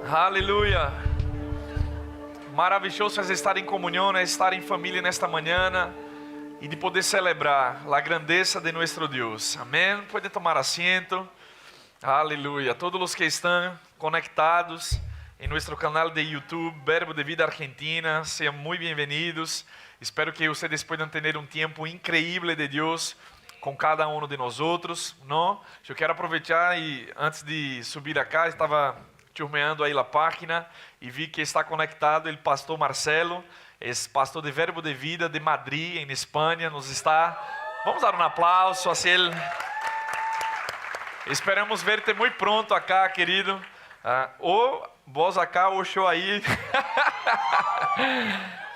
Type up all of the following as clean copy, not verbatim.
Aleluia. Maravilhoso é estar em comunhão, é estar em família nesta manhã e de poder celebrar a grandeza de nosso Deus. Amém. Podem tomar assento. Aleluia. Todos os que estão conectados em nosso canal de YouTube, Verbo de Vida Argentina, sejam muito bem-vindos. Espero que vocês possam ter um tempo incrível de Deus com cada um de nós outros, não? Eu quero aproveitar e antes de subir acá, estava churmeando aí a página e vi que está conectado o pastor Marcelo, pastor de Verbo de Vida de Madrid, em Espanha, nos está. Vamos dar um aplauso a ele. Esperamos ver-te muito pronto acá, querido. Ou vos acá ou eu aí.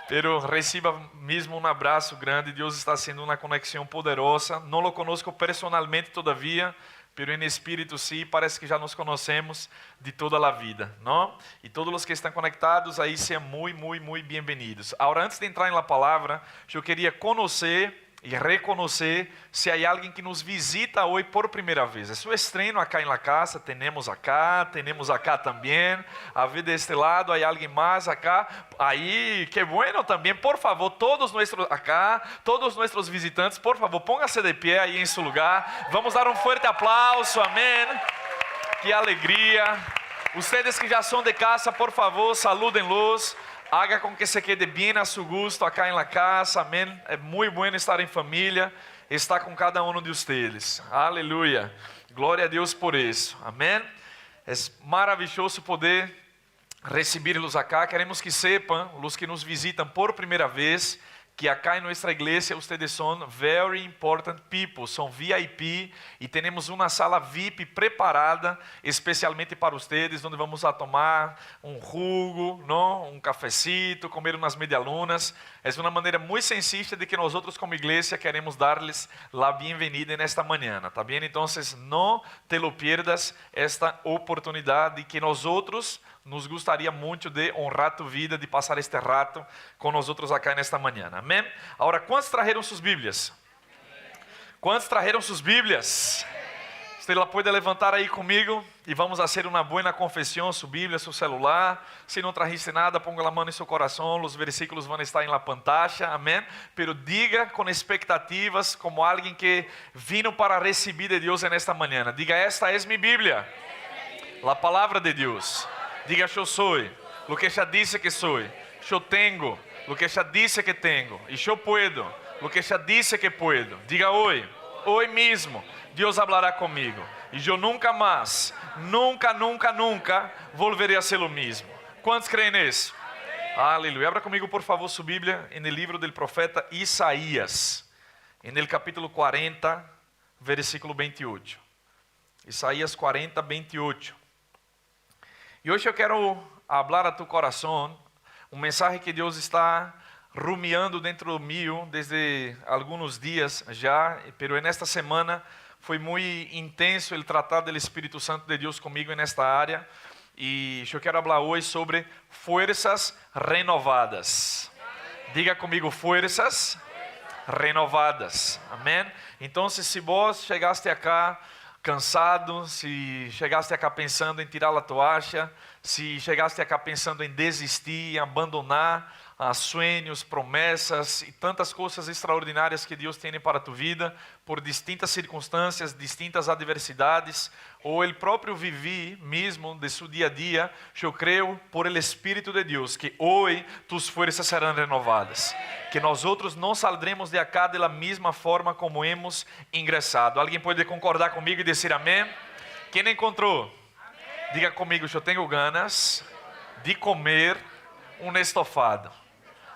Pero reciba mesmo um abraço grande. Deus está sendo uma conexão poderosa. Não o conosco personalmente todavia, pero em espírito sim, parece que já nos conhecemos de toda a vida, não? E todos os que estão conectados aí sejam muito bem-vindos. Agora, antes de entrar na palavra, eu queria conhecer e reconhecer se há alguém que nos visita hoje por primeira vez. É seu estranho acá na casa, temos acá também. A ver deste lado, há alguém mais acá. Aí, que bueno também. Por favor, todos nossos visitantes, por favor, póngase de pé aí em seu lugar. Vamos dar um forte aplauso, amém. Que alegria. Vocês que já são de casa, por favor, saludem-los. Haga com que se quede bem a seu gosto acá em la casa, amém. É muito bom estar em família, estar com cada um de vocês. Aleluia. Glória a Deus por isso, amém. É maravilhoso poder receber-los acá. Queremos que sepam, os que nos visitam por primeira vez, que acá em nossa igreja vocês são very important people, são VIP e temos uma sala VIP preparada especialmente para vocês, onde vamos a tomar um jugo, não? Um cafecito, comer umas medialunas. É uma maneira muito sencilla de que nós como igreja queremos dar-lhes a bem-vinda nesta manhã, tá bem? Então, não te lo pierdas esta oportunidade que nós nos gostaria muito de honrar tu vida, de passar este rato com nós outros acá nesta manhã. Amém? Agora, quantos trajeron suas Bíblias? Quantos trajeron suas Bíblias? Você pode levantar aí comigo e vamos fazer uma boa confissão, sua Bíblia, seu celular. Se não trajiste nada, ponga a mão em seu coração, os versículos vão estar na pantalla, amém? Pero diga com expectativas, como alguém que vino para receber de Deus nesta manhã. Diga, esta é minha Bíblia, a palavra de Deus. Diga, eu sou o que já disse que sou. Eu tenho o que já disse que tenho. E eu puedo o que já disse que puedo. Diga hoje mesmo, Deus falará comigo. E eu nunca mais, nunca volverei a ser o mesmo. Quantos creem nisso? Aleluia. Abra comigo, por favor, sua Bíblia no livro do profeta Isaías, no capítulo 40, versículo 28. Isaías 40, 28. E hoje eu quero falar a tu coração mensagem que Deus está rumiando dentro meu desde alguns dias já, pero nesta semana foi muito intenso o tratado do Espírito Santo de Deus comigo nesta área, e eu quero falar hoje sobre forças renovadas. Diga comigo, forças renovadas, amém? Então, se vos chegaste acá cansado, se chegaste acá pensando em tirar a toalha, se chegaste acá pensando em desistir, em abandonar sonhos, promessas e tantas coisas extraordinárias que Deus tem para a tua vida, por distintas circunstâncias, distintas adversidades, ou o próprio viver mesmo de seu dia a dia, eu creio por el Espírito de Deus que hoje tus forças serão renovadas, que nós outros não saldremos de acá da mesma forma como hemos ingressado. Alguém pode concordar comigo e dizer amém? Quem encontrou? Amém. Diga comigo, eu tenho ganas de comer um estofado.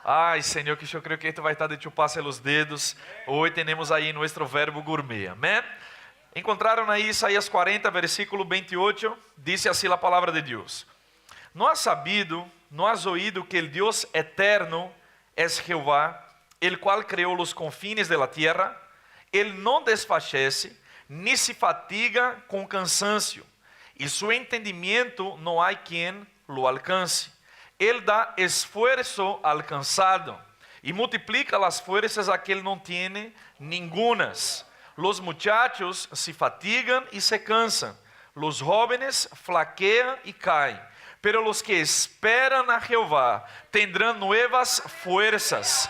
Ai, Senhor, que eu creio que tu vai estar de chupar pelos dedos. Hoje temos aí nosso verbo gourmet, amém? Encontraram aí Isaías 40, versículo 28, diz assim a palavra de Deus: não has sabido, não has oído que el Deus eterno es Jehová, el cual creó los confines de la tierra, ele não desfallece, ni se fatiga com cansancio, e su entendimiento não há quien lo alcance. Ele dá esforço al cansado e multiplica as forças a que ele não tiene ningunas. Los muchachos se fatigam e se cansan, Los jóvenes flaquean y caen, pero los que esperan a Jehová tendrán nuevas fuerzas.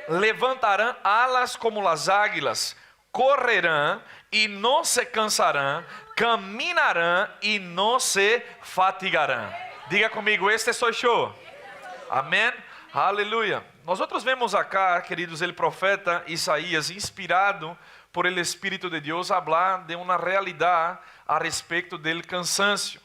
Levantarán alas como las águilas, correrán y no se cansarán, caminarán y no se fatigarán. Diga conmigo, este soy yo. Amém? Aleluia. Nosotros vemos acá, queridos, el profeta Isaías, inspirado por el Espíritu de Dios, hablar de una realidad a respeito del cansancio,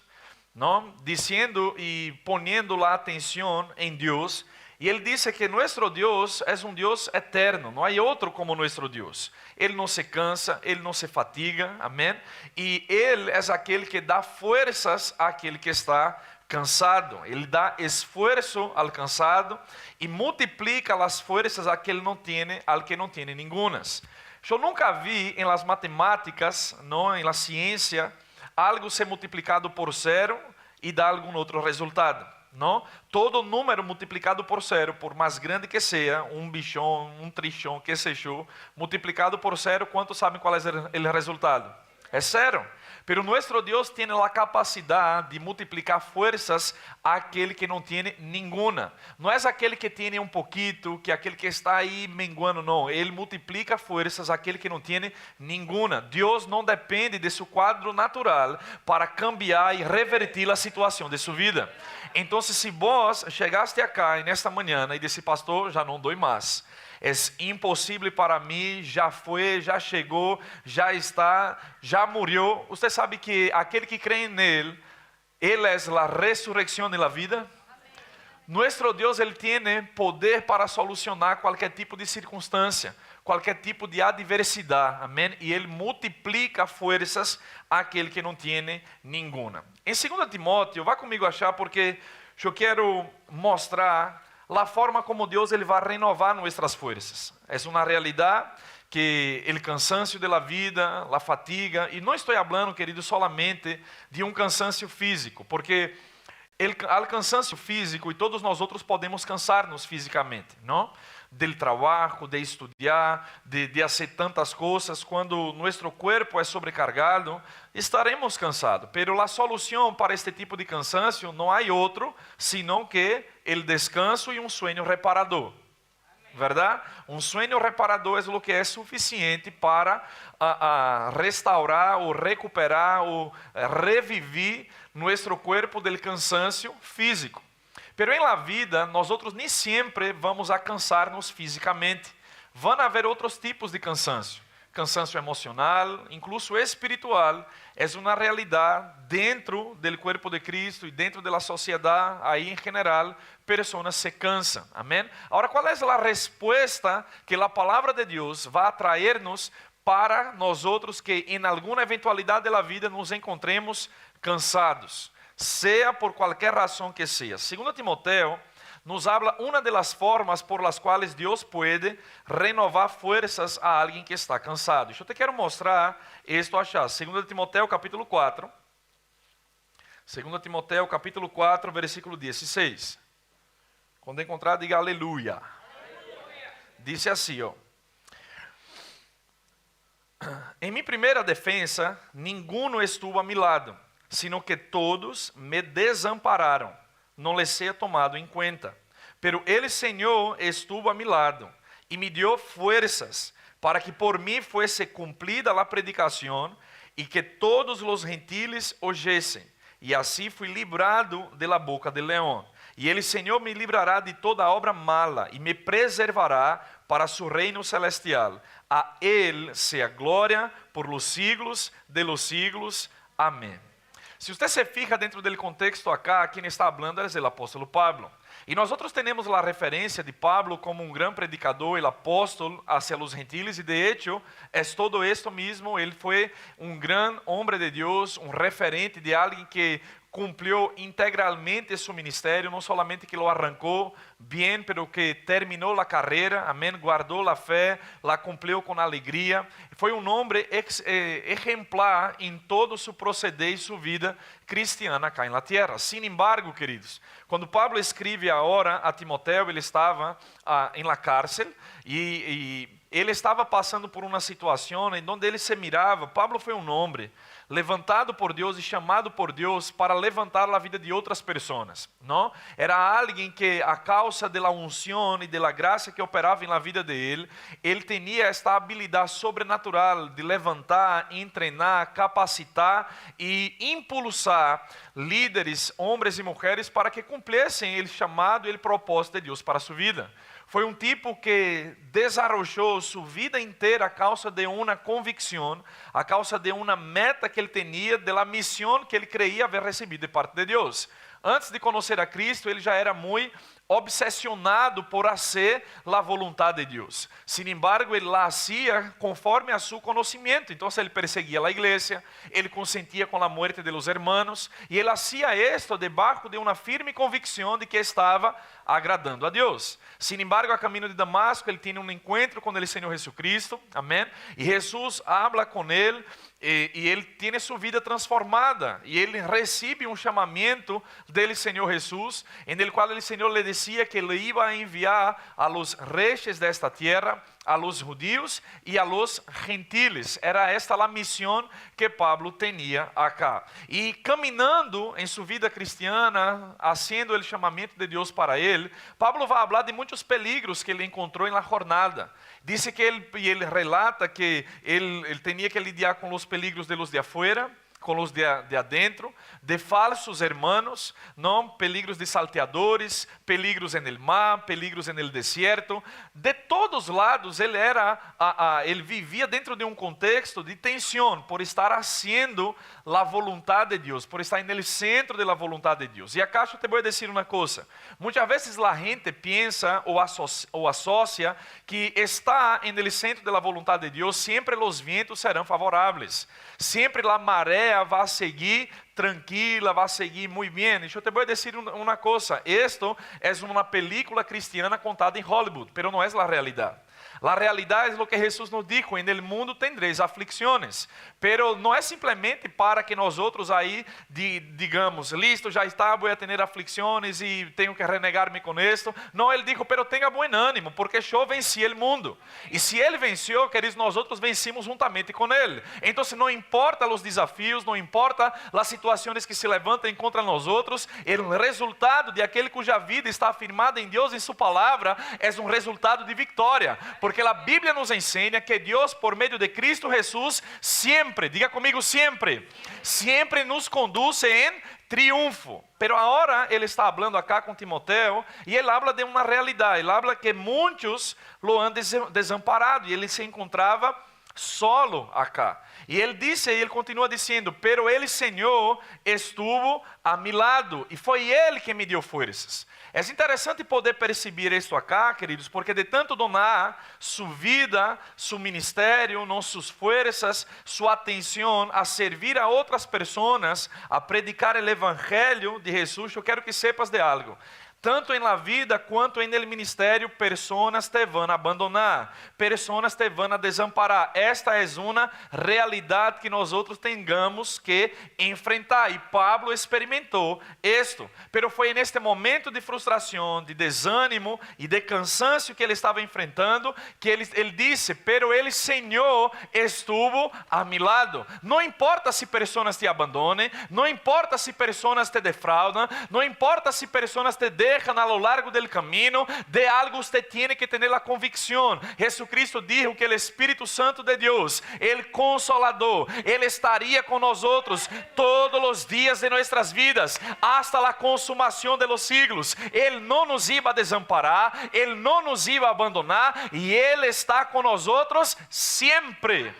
¿no? Diciendo y poniendo la atención en Dios. Y Él dice que nuestro Dios es un Dios eterno, no hay otro como nuestro Dios. Él no se cansa, Él no se fatiga, amén. Y Él es aquel que da fuerzas a aquel que está cansado. Ele dá esforço al cansado e multiplica as forças al que não tem nenhumas. Eu nunca vi em las matemáticas, não, em la ciência, algo ser multiplicado por zero e dar algum outro resultado. Não? Todo número multiplicado por zero, por mais grande que seja, um bichão, um trichão, que seja, multiplicado por zero, quantos sabem qual é o resultado? É zero. Pero nuestro Dios tiene la capacidad de multiplicar fuerzas a aquel que no tiene ninguna. No es aquel que tiene un poquito, que aquel que está ahí menguando, no. Él multiplica fuerzas a aquel que no tiene ninguna. Dios no depende de su cuadro natural para cambiar y revertir la situación de su vida. Entonces, si vos chegaste acá en esta mañana y dices, pastor, ya no doy más. É impossível para mim, já foi, já chegou, já está, já morreu. Você sabe que aquele que crê nele, ele é a ressurreição da vida? Nosso Deus, ele tem poder para solucionar qualquer tipo de circunstância, qualquer tipo de adversidade, amém? E ele multiplica forças àquele que não tem nenhuma. Em 2 Timóteo, vá comigo achar, porque eu quero mostrar a forma como Deus ele vai renovar nossas forças. É uma realidade que o cansancio da vida, a fatiga, e não estou falando, querido, solamente de um cansancio físico, porque o cansancio físico, e todos nós outros podemos cansar-nos fisicamente, não? Del trabalho, de estudar, de fazer tantas coisas, quando nosso corpo é sobrecargado, estaremos cansados. Pero a solução para este tipo de cansancio não há outro, senão que o descanso e um sueño reparador. ¿Verdad? Um sueño reparador é o que é suficiente para restaurar ou recuperar ou revivir nosso corpo del cansancio físico. Pero em la vida, nós outros nem sempre vamos a cansar-nos fisicamente. Vão haver outros tipos de cansancio. Cansancio emocional, incluso espiritual, é uma realidade dentro do corpo de Cristo e dentro da sociedade, aí em geral, pessoas se cansam. Amém? Agora, qual é a resposta que a palavra de Deus vai trazer-nos para nós outros que em alguma eventualidade da vida nos encontremos cansados? Seja por qualquer razão que seja. 2 Timoteo nos habla uma das formas por las quais Deus pode renovar forças a alguém que está cansado. Eu te quero mostrar isto achar. 2 Timoteo capítulo 4. 2 Timoteo capítulo 4, versículo 16. Quando encontrar, diga aleluia. Diz assim, ó. Em minha primeira defensa, ninguno estuvo a mi lado, sino que todos me desampararam, não les sea tomado em conta. Pero el Senhor estuvo a mi lado e me dio fuerzas para que por mim fuese cumplida a predicação e que todos os gentiles oyesen. E assim fui librado de la boca del leão. E ele, Senhor, me livrará de toda obra mala e me preservará para su reino celestial. A Él sea glória por los siglos de los siglos. Amém. Se você se fija dentro do contexto acá, quem está falando é o apóstolo Pablo. E nós outros temos a referência de Pablo como um grande predicador, o apóstolo hacia os gentiles, e de hecho, é todo esto mesmo, ele foi um grande homem de Deus, um referente de alguém que cumpriu integralmente seu ministério, não somente que lo arrancou bem, pero que terminou a carreira, amém, guardou a fé, la cumpriu com alegria. Foi um homem exemplar em todo seu proceder e sua vida cristiana cá na terra. Sin embargo, queridos, quando Pablo escreve agora a Timoteo, ele estava em la cárcel e ele estava passando por uma situação em onde ele se mirava. Pablo foi um homem levantado por Deus e chamado por Deus para levantar a vida de outras pessoas, não? Era alguém que, a causa da unção e da graça que operava na vida dele, ele tinha esta habilidade sobrenatural de levantar, treinar, capacitar e impulsar líderes, homens e mulheres, para que cumprissem o chamado e o propósito de Deus para a sua vida. Foi um tipo que desarrollou sua vida inteira a causa de uma convicção, a causa de uma meta que ele tinha, da missão que ele creía haver recebido de parte de Deus. Antes de conhecer a Cristo, ele já era muito obsessionado por fazer a vontade de Deus. Sin embargo, ele la hacía conforme a seu conhecimento. Então, ele perseguia a igreja, ele consentia com a morte de los hermanos, e ele hacía esto debaixo de uma firme convicção de que estava agradando a Deus. Sin embargo, a caminho de Damasco, ele tinha um encontro com o Senhor Jesucristo, amém? E Jesus habla com ele, e ele tem sua vida transformada, e ele recebe um chamamento do Senhor Jesus, em el qual o Senhor lhe decía que le iba a enviar a los reyes de esta tierra, a los judíos e a los gentiles. Era esta a missão que Pablo tinha acá. E caminhando em sua vida cristiana, haciendo o chamamento de Deus para ele, Pablo vai falar de muitos peligros que ele encontrou na jornada. Dice que ele relata que ele tinha que lidiar com os peligros de los de afuera, com os de adentro, de falsos hermanos, não, peligros de salteadores, peligros en el mar, peligros en el desierto. De todos lados, ele vivia dentro de um contexto de tensão, por estar haciendo a vontade de Deus, por estar no centro da vontade de Deus. E acaso te vou dizer uma coisa, muitas vezes a gente pensa ou associa que está no centro da vontade de Deus, sempre os ventos serão favoráveis, sempre a maré vai seguir tranquila, vai seguir muito bem. E eu te vou dizer uma coisa, esto é uma película cristiana contada em Hollywood, mas não é a realidade. A realidade é o que Jesus nos dijo: en el mundo tendréis aflicciones, pero não é simplesmente para que nós outros aí digamos, listo, já está, vou ter aflicciones e tenho que renegar-me com esto. Não, ele dijo, pero tenha bom ânimo, porque eu venci o mundo. E se ele venceu, queridos, nós outros vencimos juntamente com ele. Então, não importa os desafios, não importa as situações que se levantam contra nós outros, o resultado de aquele cuja vida está afirmada em Deus e em sua palavra é um resultado de vitória. Porque a Bíblia nos ensina que Deus, por meio de Cristo Jesus, sempre, diga comigo, sempre nos conduz em triunfo. Pero agora ele está falando acá com Timoteo e ele habla de uma realidade. Ele habla que muitos lo han desamparado e ele se encontrava solo acá. E ele disse, e ele continua dizendo, pero ele Senhor estuvo a mi lado e foi ele que me deu forças. É interessante poder perceber isso acá, queridos, porque de tanto donar sua vida, seu ministério, suas forças, sua atenção a servir a outras pessoas, a predicar o evangelho de Jesus, eu quero que sepas de algo. Tanto em la vida quanto em el ministério, pessoas te vão abandonar, pessoas te vão desamparar. Esta é uma realidade que nós outros tengamos que enfrentar. E Pablo experimentou isto. Pero foi neste momento de frustração, de desânimo e de cansaço que ele estava enfrentando, que ele disse, pero ele, Senhor, estuvo a mi lado. Não importa se pessoas te abandonem, não importa se pessoas te defraudam, não importa se pessoas te dejan a lo largo del camino, de algo usted tiene que tener la convicción. Jesucristo dijo que el Espíritu Santo de Dios, el Consolador, Él estaría con nosotros todos los días de nuestras vidas, hasta la consumación de los siglos. Él no nos iba a desamparar, Él no nos iba a abandonar, y Él está con nosotros siempre.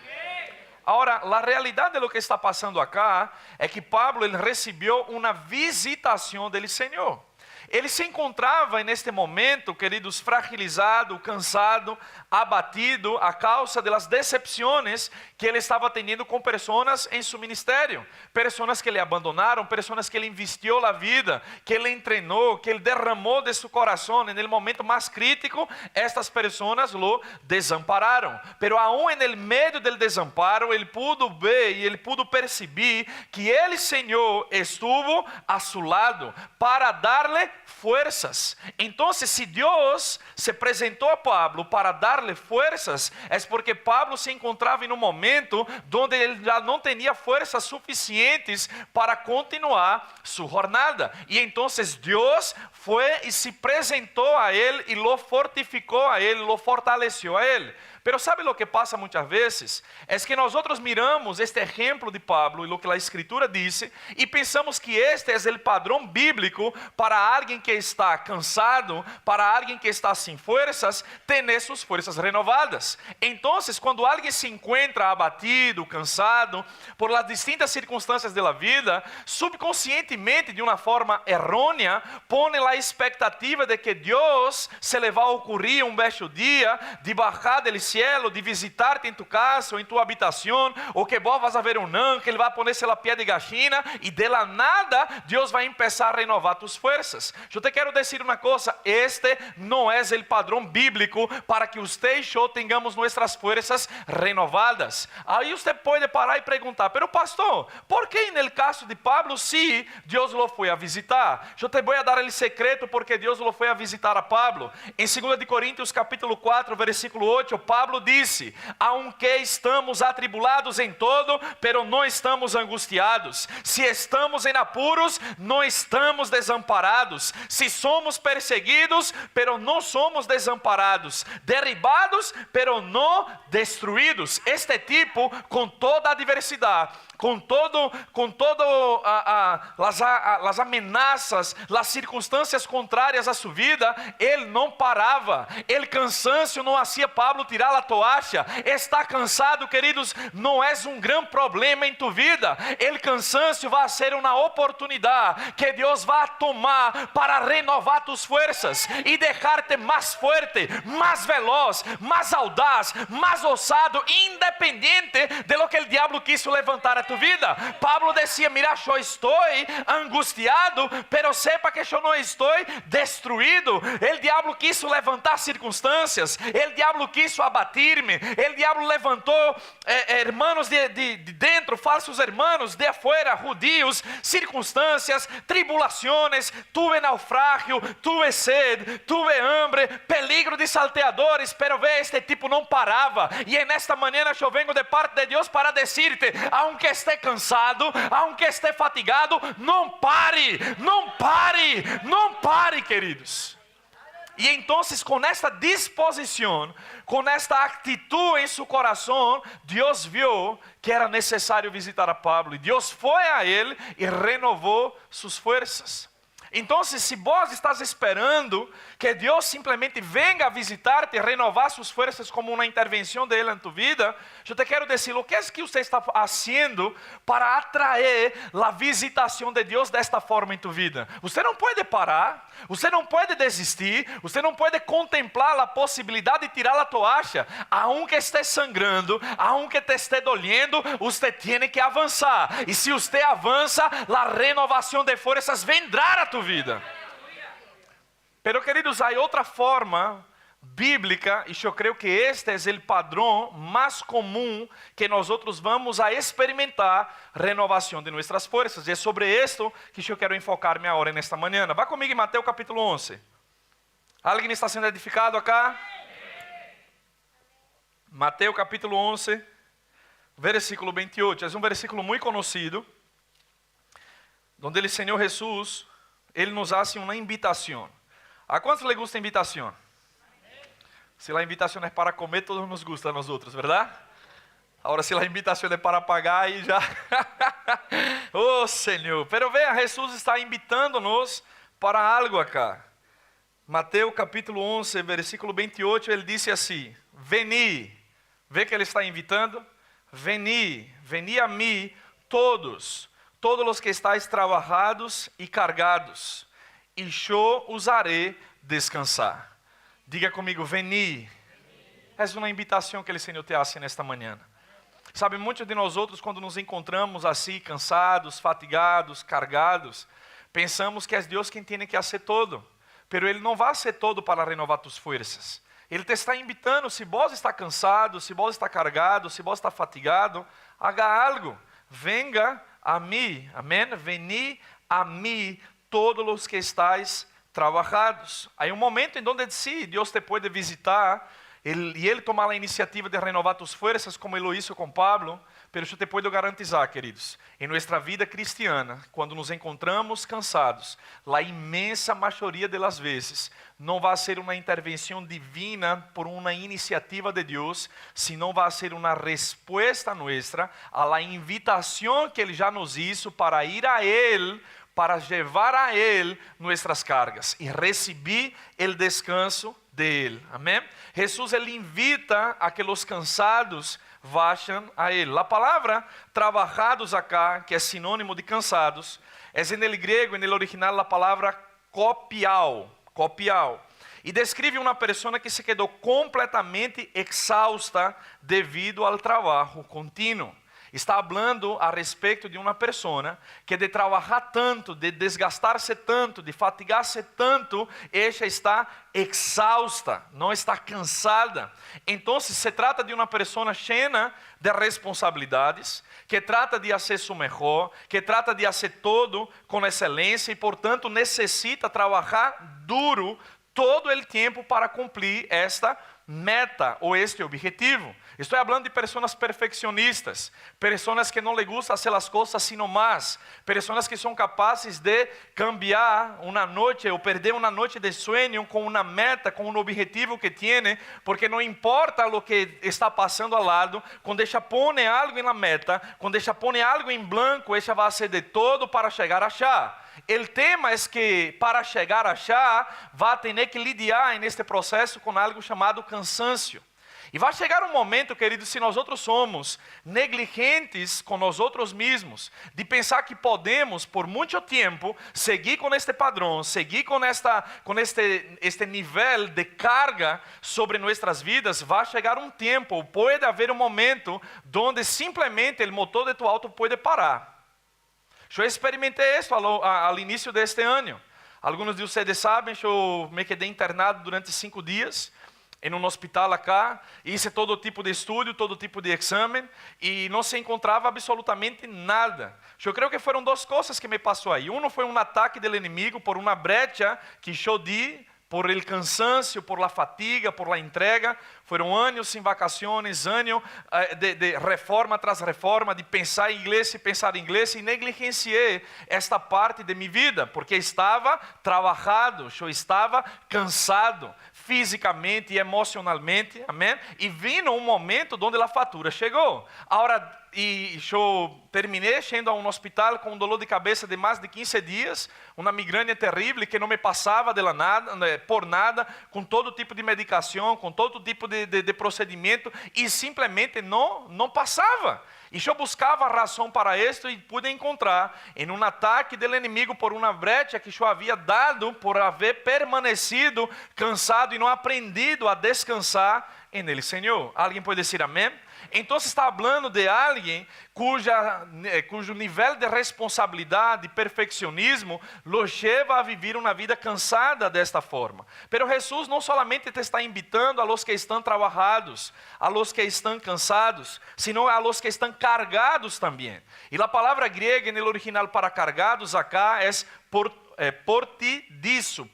Agora, a realidade de lo que está passando acá é que Pablo ele recebeu uma visitação do Senhor. Ele se encontrava neste momento, queridos, fragilizado, cansado, abatido a causa das decepções que ele estava tendo com pessoas em seu ministério, pessoas que ele abandonaram, pessoas que ele investiu na vida, que ele treinou, que ele derramou de seu coração. No momento mais crítico, estas pessoas lo desampararam. Pero aún en el medio del desamparo, ele pudo ver e ele pudo perceber que ele, Senhor, estuvo a seu lado para dar-lhe fuerzas. Entonces, si Dios se presentó a Pablo para darle fuerzas, es porque Pablo se encontraba en un momento donde él ya no tenía fuerzas suficientes para continuar su jornada. Y entonces Dios fue y se presentó a él y lo fortificó a él, lo fortaleció a él. Pero ¿sabe lo que pasa muchas veces? Es que nosotros miramos este ejemplo de Pablo y lo que la Escritura dice y pensamos que este es el padrón bíblico para alguien que está cansado, para alguien que está sin fuerzas, tener sus fuerzas renovadas. Entonces, cuando alguien se encuentra abatido, cansado, por las distintas circunstancias de la vida, subconscientemente, de una forma errónea, pone la expectativa de que Dios se le va a ocurrir un bello día de bajar del cielo, de visitarte en tu casa o en tu habitación, o que vos vas a ver un ángel, ele vai ponerse la piel de gallina y de la nada Dios va a empezar a renovar tus fuerzas. Yo te quiero decir una cosa, este no es el padrón bíblico para que usted y yo tengamos nuestras fuerzas renovadas. Aí usted puede parar y preguntar, pero pastor, ¿por qué en el caso de Pablo sí Dios lo fue a visitar? Yo te voy a dar el secreto porque Dios lo fue a visitar a Pablo. En 2 de Coríntios capítulo 4, versículo 8, Pablo disse: aunque estamos atribulados em todo, pero não estamos angustiados. Se estamos em apuros, não estamos desamparados. Se somos perseguidos, pero não somos desamparados. Derribados, pero não destruídos. Este tipo, com toda a adversidade, com as ameaças, as circunstâncias contrárias a sua vida, ele não parava. O cansancio não hacía Pablo tirar a toalha. Está cansado, queridos, não é um grande problema em tu vida. O cansancio vai ser uma oportunidade que Deus vai tomar para renovar tus fuerzas e deixar-te mais forte, mais veloz, mais audaz, mais ousado, independente de lo que o diabo quiso levantar a tu vida. Pablo decía: mira, yo estoy angustiado, pero sepa que yo no estoy destruído. El diablo quiso levantar circunstancias, el diablo quiso abatirme, el diablo levantó hermanos de dentro, falsos hermanos, de afuera, judíos, circunstancias, tribulaciones, tuve naufragio, tuve sed, tuve hambre, peligro de salteadores, pero ve, este tipo não parava. E nesta manhã eu venho de parte de Deus para decirte: aunque esté cansado, aunque esté fatigado, não pare, não pare, não pare, queridos. E então, com esta disposição, com esta atitude em seu coração, Deus viu que era necessário visitar a Pablo. E Deus foi a ele e renovou suas forças. Então, se vos estás esperando que Deus simplesmente venga a visitar-te e renovar suas forças como uma intervenção dele em tu vida, eu te quero dizer, o que é que você está fazendo para atrair a visitação de Deus desta forma em tu vida? Você não pode parar, você não pode desistir, você não pode contemplar a possibilidade de tirar a toalha, aunque esté sangrando, aunque te esté doliendo, você tem que avançar. E se você avança, a renovação de forças vendrá a tu vida. Pero queridos, há outra forma bíblica, e eu creio que este é o padrão mais comum que nós outros vamos a experimentar renovação de nossas forças. E é sobre isto que eu quero enfocar-me agora nesta manhã. Vá comigo em Mateus capítulo 11. Alguém está sendo edificado acá? Mateus capítulo 11, versículo 28. É um versículo muito conhecido, onde o Senhor Jesus, Ele nos hace uma invitação. ¿A quantos le gusta invitação? Se a invitação é para comer, todos nos gusta a nós outros, verdade? Agora, se a invitação é para pagar, aí já... Oh, Senhor! Pero veja, Jesus está invitando-nos para algo acá. Mateus capítulo 11, versículo 28, ele disse assim: veni. Vê que ele está invitando? Veni, veni a mim todos os que estáis trabalhados e cargados, e eu os harei descansar. Diga comigo, veni. É uma invitação que o Senhor te hace nesta manhã. Sabe, muitos de nós outros, quando nos encontramos assim, cansados, fatigados, cargados, pensamos que é Deus quem tem que fazer todo. Pero Ele não vai ser todo para renovar tus forças. Ele te está invitando, se vos está cansado, se vos está cargado, se vos está fatigado, haga algo. Venga a mim, amém? Veni a mim todos os que estáis trabajados. Há momento em onde sim, Deus te pode visitar e Ele tomar a iniciativa de renovar tus forças, como Ele o hizo com Pablo. Mas eu te posso garantizar, queridos, em nossa vida cristiana, quando nos encontramos cansados, a imensa maioria das vezes não vai ser uma intervenção divina por uma iniciativa de Deus, senão vai ser uma resposta nossa a la invitação que Ele já nos hizo para ir a Ele, para levar a Ele nossas cargas e receber o descanso de Ele. Amém? Jesus, Ele invita a que os cansados vayan a Ele. A palavra trabajados acá, que é sinônimo de cansados, é en el grego, en el original, a palavra copial. E descreve uma pessoa que se quedou completamente exausta devido ao trabalho contínuo. Está falando a respeito de uma pessoa que de trabalhar tanto, de desgastar-se tanto, de fatigar-se tanto, ela está exausta, não está cansada. Então, se trata de uma pessoa cheia de responsabilidades, que trata de fazer seu melhor, que trata de fazer todo com excelência e, portanto, necessita trabalhar duro todo o tempo para cumprir esta meta ou este objetivo. Estou falando de pessoas perfeccionistas, pessoas que não les gusta fazer as coisas sino mais, pessoas que são capazes de cambiar uma noite ou perder uma noite de sueño com uma meta, com um objetivo que tem, porque não importa o que está passando ao lado, quando ella põe algo na meta, quando ella põe algo em branco, ella vai fazer de todo para chegar a achar. O tema é que para chegar a achar, vai ter que lidiar neste processo com algo chamado cansancio. E vai chegar um momento, queridos, se nós outros somos negligentes com nós outros mesmos, de pensar que podemos, por muito tempo, seguir com este padrão, seguir com este nível de carga sobre nossas vidas, vai chegar um tempo, pode haver um momento, onde simplesmente o motor de tu auto pode parar. Eu experimentei isso ao início deste ano. Alguns de vocês sabem, eu me quedei internado durante 5 dias em um hospital acá, hice todo tipo de estudo, todo tipo de exame, e não se encontrava absolutamente nada. Eu creio que foram 2 coisas que me passou aí. Um foi um ataque do inimigo por uma brecha que eu di, por el cansancio, por la fatiga, por la entrega. Foram anos sem vacações, anos de reforma tras reforma, de pensar em inglês e pensar em inglês, e negligenciei esta parte de minha vida, porque estava trabalhado, eu estava cansado, fisicamente e emocionalmente, amém? E vino um momento onde a fatura chegou. Agora, e eu terminei indo a um hospital com um dolor de cabeça de mais de 15 dias, uma migrânia terrível que não me passava por nada, com todo tipo de medicação, com todo tipo de procedimento, e simplesmente não passava. E eu buscava razão para isto e pude encontrar em um ataque do inimigo por uma brecha que eu havia dado por haver permanecido cansado e não aprendido a descansar en el Senhor. Alguém pode dizer amém? Então está falando de alguém cujo nível de responsabilidade e perfeccionismo lo lleva a viver uma vida cansada desta forma. Pero Jesus não solamente te está invitando a los que estão trabalhados, a los que estão cansados, sino a los que estão cargados também. E a palavra grega no original para cargados acá é portidizo.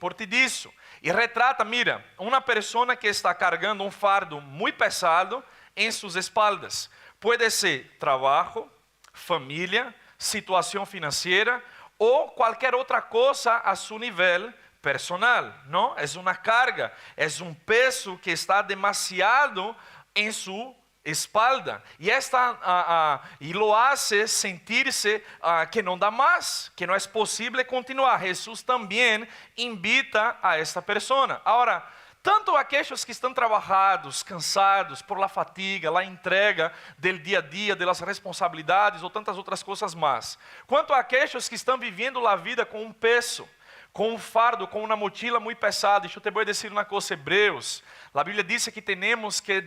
E retrata, mira, uma pessoa que está cargando um fardo muito pesado em suas espaldas. Pode ser trabalho, família, situação financeira ou qualquer outra coisa a seu nível personal, não? É uma carga, é um peso que está demasiado em sua espalda e lo hace sentir-se que não dá mais, que não é possível continuar. Jesus também invita a esta pessoa. Agora, tanto aqueles que estão trabalhados, cansados por la fatiga, la entrega del dia a dia, de las responsabilidades ou tantas outras coisas mais, quanto aqueles que estão vivendo a vida com um peso, com um fardo, com uma mochila muito pesada. Eu te vou dizer uma coisa, Hebreus. A Bíblia diz que temos que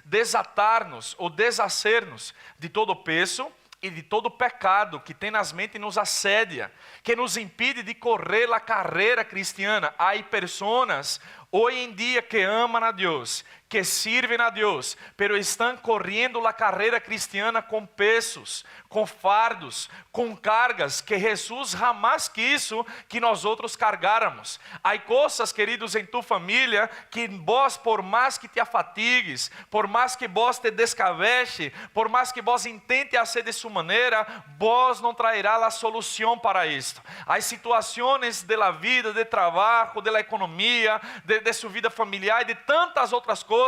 desatar-nos ou deshacer-nos de todo peso e de todo pecado que tenazmente nos assedia, que nos impide de correr a carreira cristiana. Há pessoas hoje em dia que amam a Deus, que sirven a Dios, pero están corriendo la carrera cristiana con pesos, com fardos, com cargas que Jesus jamais quiso que nós outros cargáramos. Há coisas, queridos, em tu família que vós, por mais que te afatigues, por mais que vós te descaveche, por mais que vós intente fazer de sua maneira, vós não trairá a solução para isto. Há situações de la vida, de trabalho, de la economia, de sua vida familiar e de tantas outras coisas,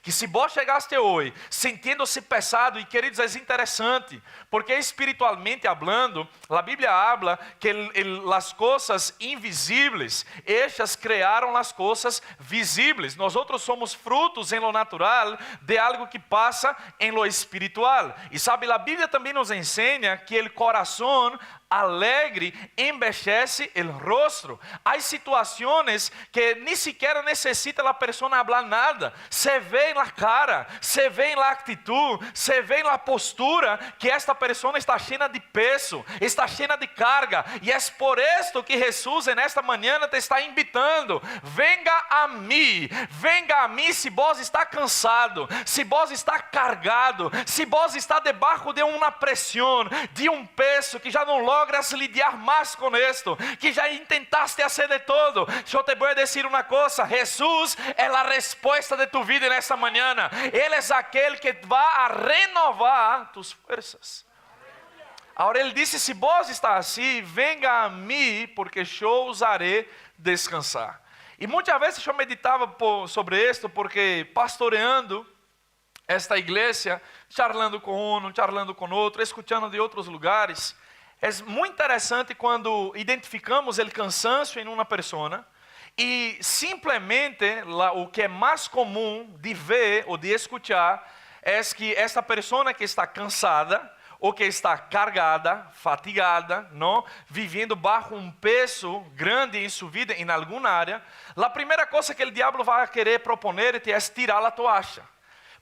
que se vós chegaste hoje, sentindo-se pesado, e queridos, é interessante, porque espiritualmente hablando, a Bíblia habla que as coisas invisíveis, estas criaram as coisas visíveis. Nós outros somos frutos em lo natural de algo que passa em lo espiritual. E sabe, a Bíblia também nos ensina que o coração alegre embellece o rostro. Há situações que nem sequer necessita a pessoa falar nada. Se vê na cara, se vê na atitude, se vê na postura que esta pessoa está cheia de peso, está cheia de carga. E é por isto que Jesus nesta manhã te está invitando: venga a mim se vós está cansado, se vós está cargado, se vós está debaixo de uma pressão, de um peso que já não logras lidiar mais com isto, que já intentaste fazer de todo. Eu te vou dizer uma coisa: Jesus é a resposta de tu vida nesta manhã. Ele é aquele que vai renovar tus forças. Agora ele disse: se vós está assim, venga a mim, porque eu os harei descansar. E muitas vezes eu meditava sobre isto, porque pastoreando esta igreja, charlando com um, charlando com outro, escutando de outros lugares, é muito interessante quando identificamos o cansaço em uma pessoa e simplesmente o que é mais comum de ver ou de escutar é que esta pessoa que está cansada ou que está cargada, fatigada, não, vivendo bajo um peso grande em sua vida em alguma área, a primeira coisa que o diabo vai querer proponer é tirar a toalha.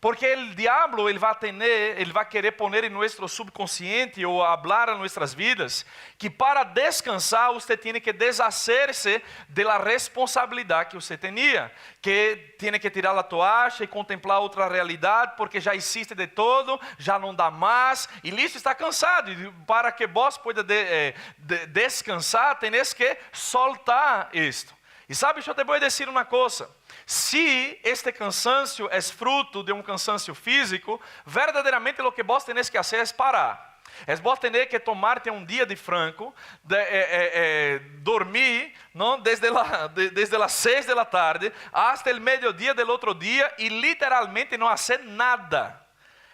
Porque o diabo ele vai querer poner em nosso subconsciente ou hablar a nossas vidas que para descansar você tem que deshacer-se da responsabilidade que você tinha, que tem que tirar a toalha e contemplar outra realidade, porque já existe de todo, já não dá mais, e listo, está cansado. E para que vós possa descansar, tenéis que soltar isto. E sabe, eu te vou dizer uma coisa: se este cansancio é fruto de um cansancio físico, verdadeiramente o que vos tenéis que fazer é parar. É vos tener que tomar-te um dia de franco, dormir, não, desde as 6 da tarde até o meio-dia do outro dia e literalmente não fazer nada.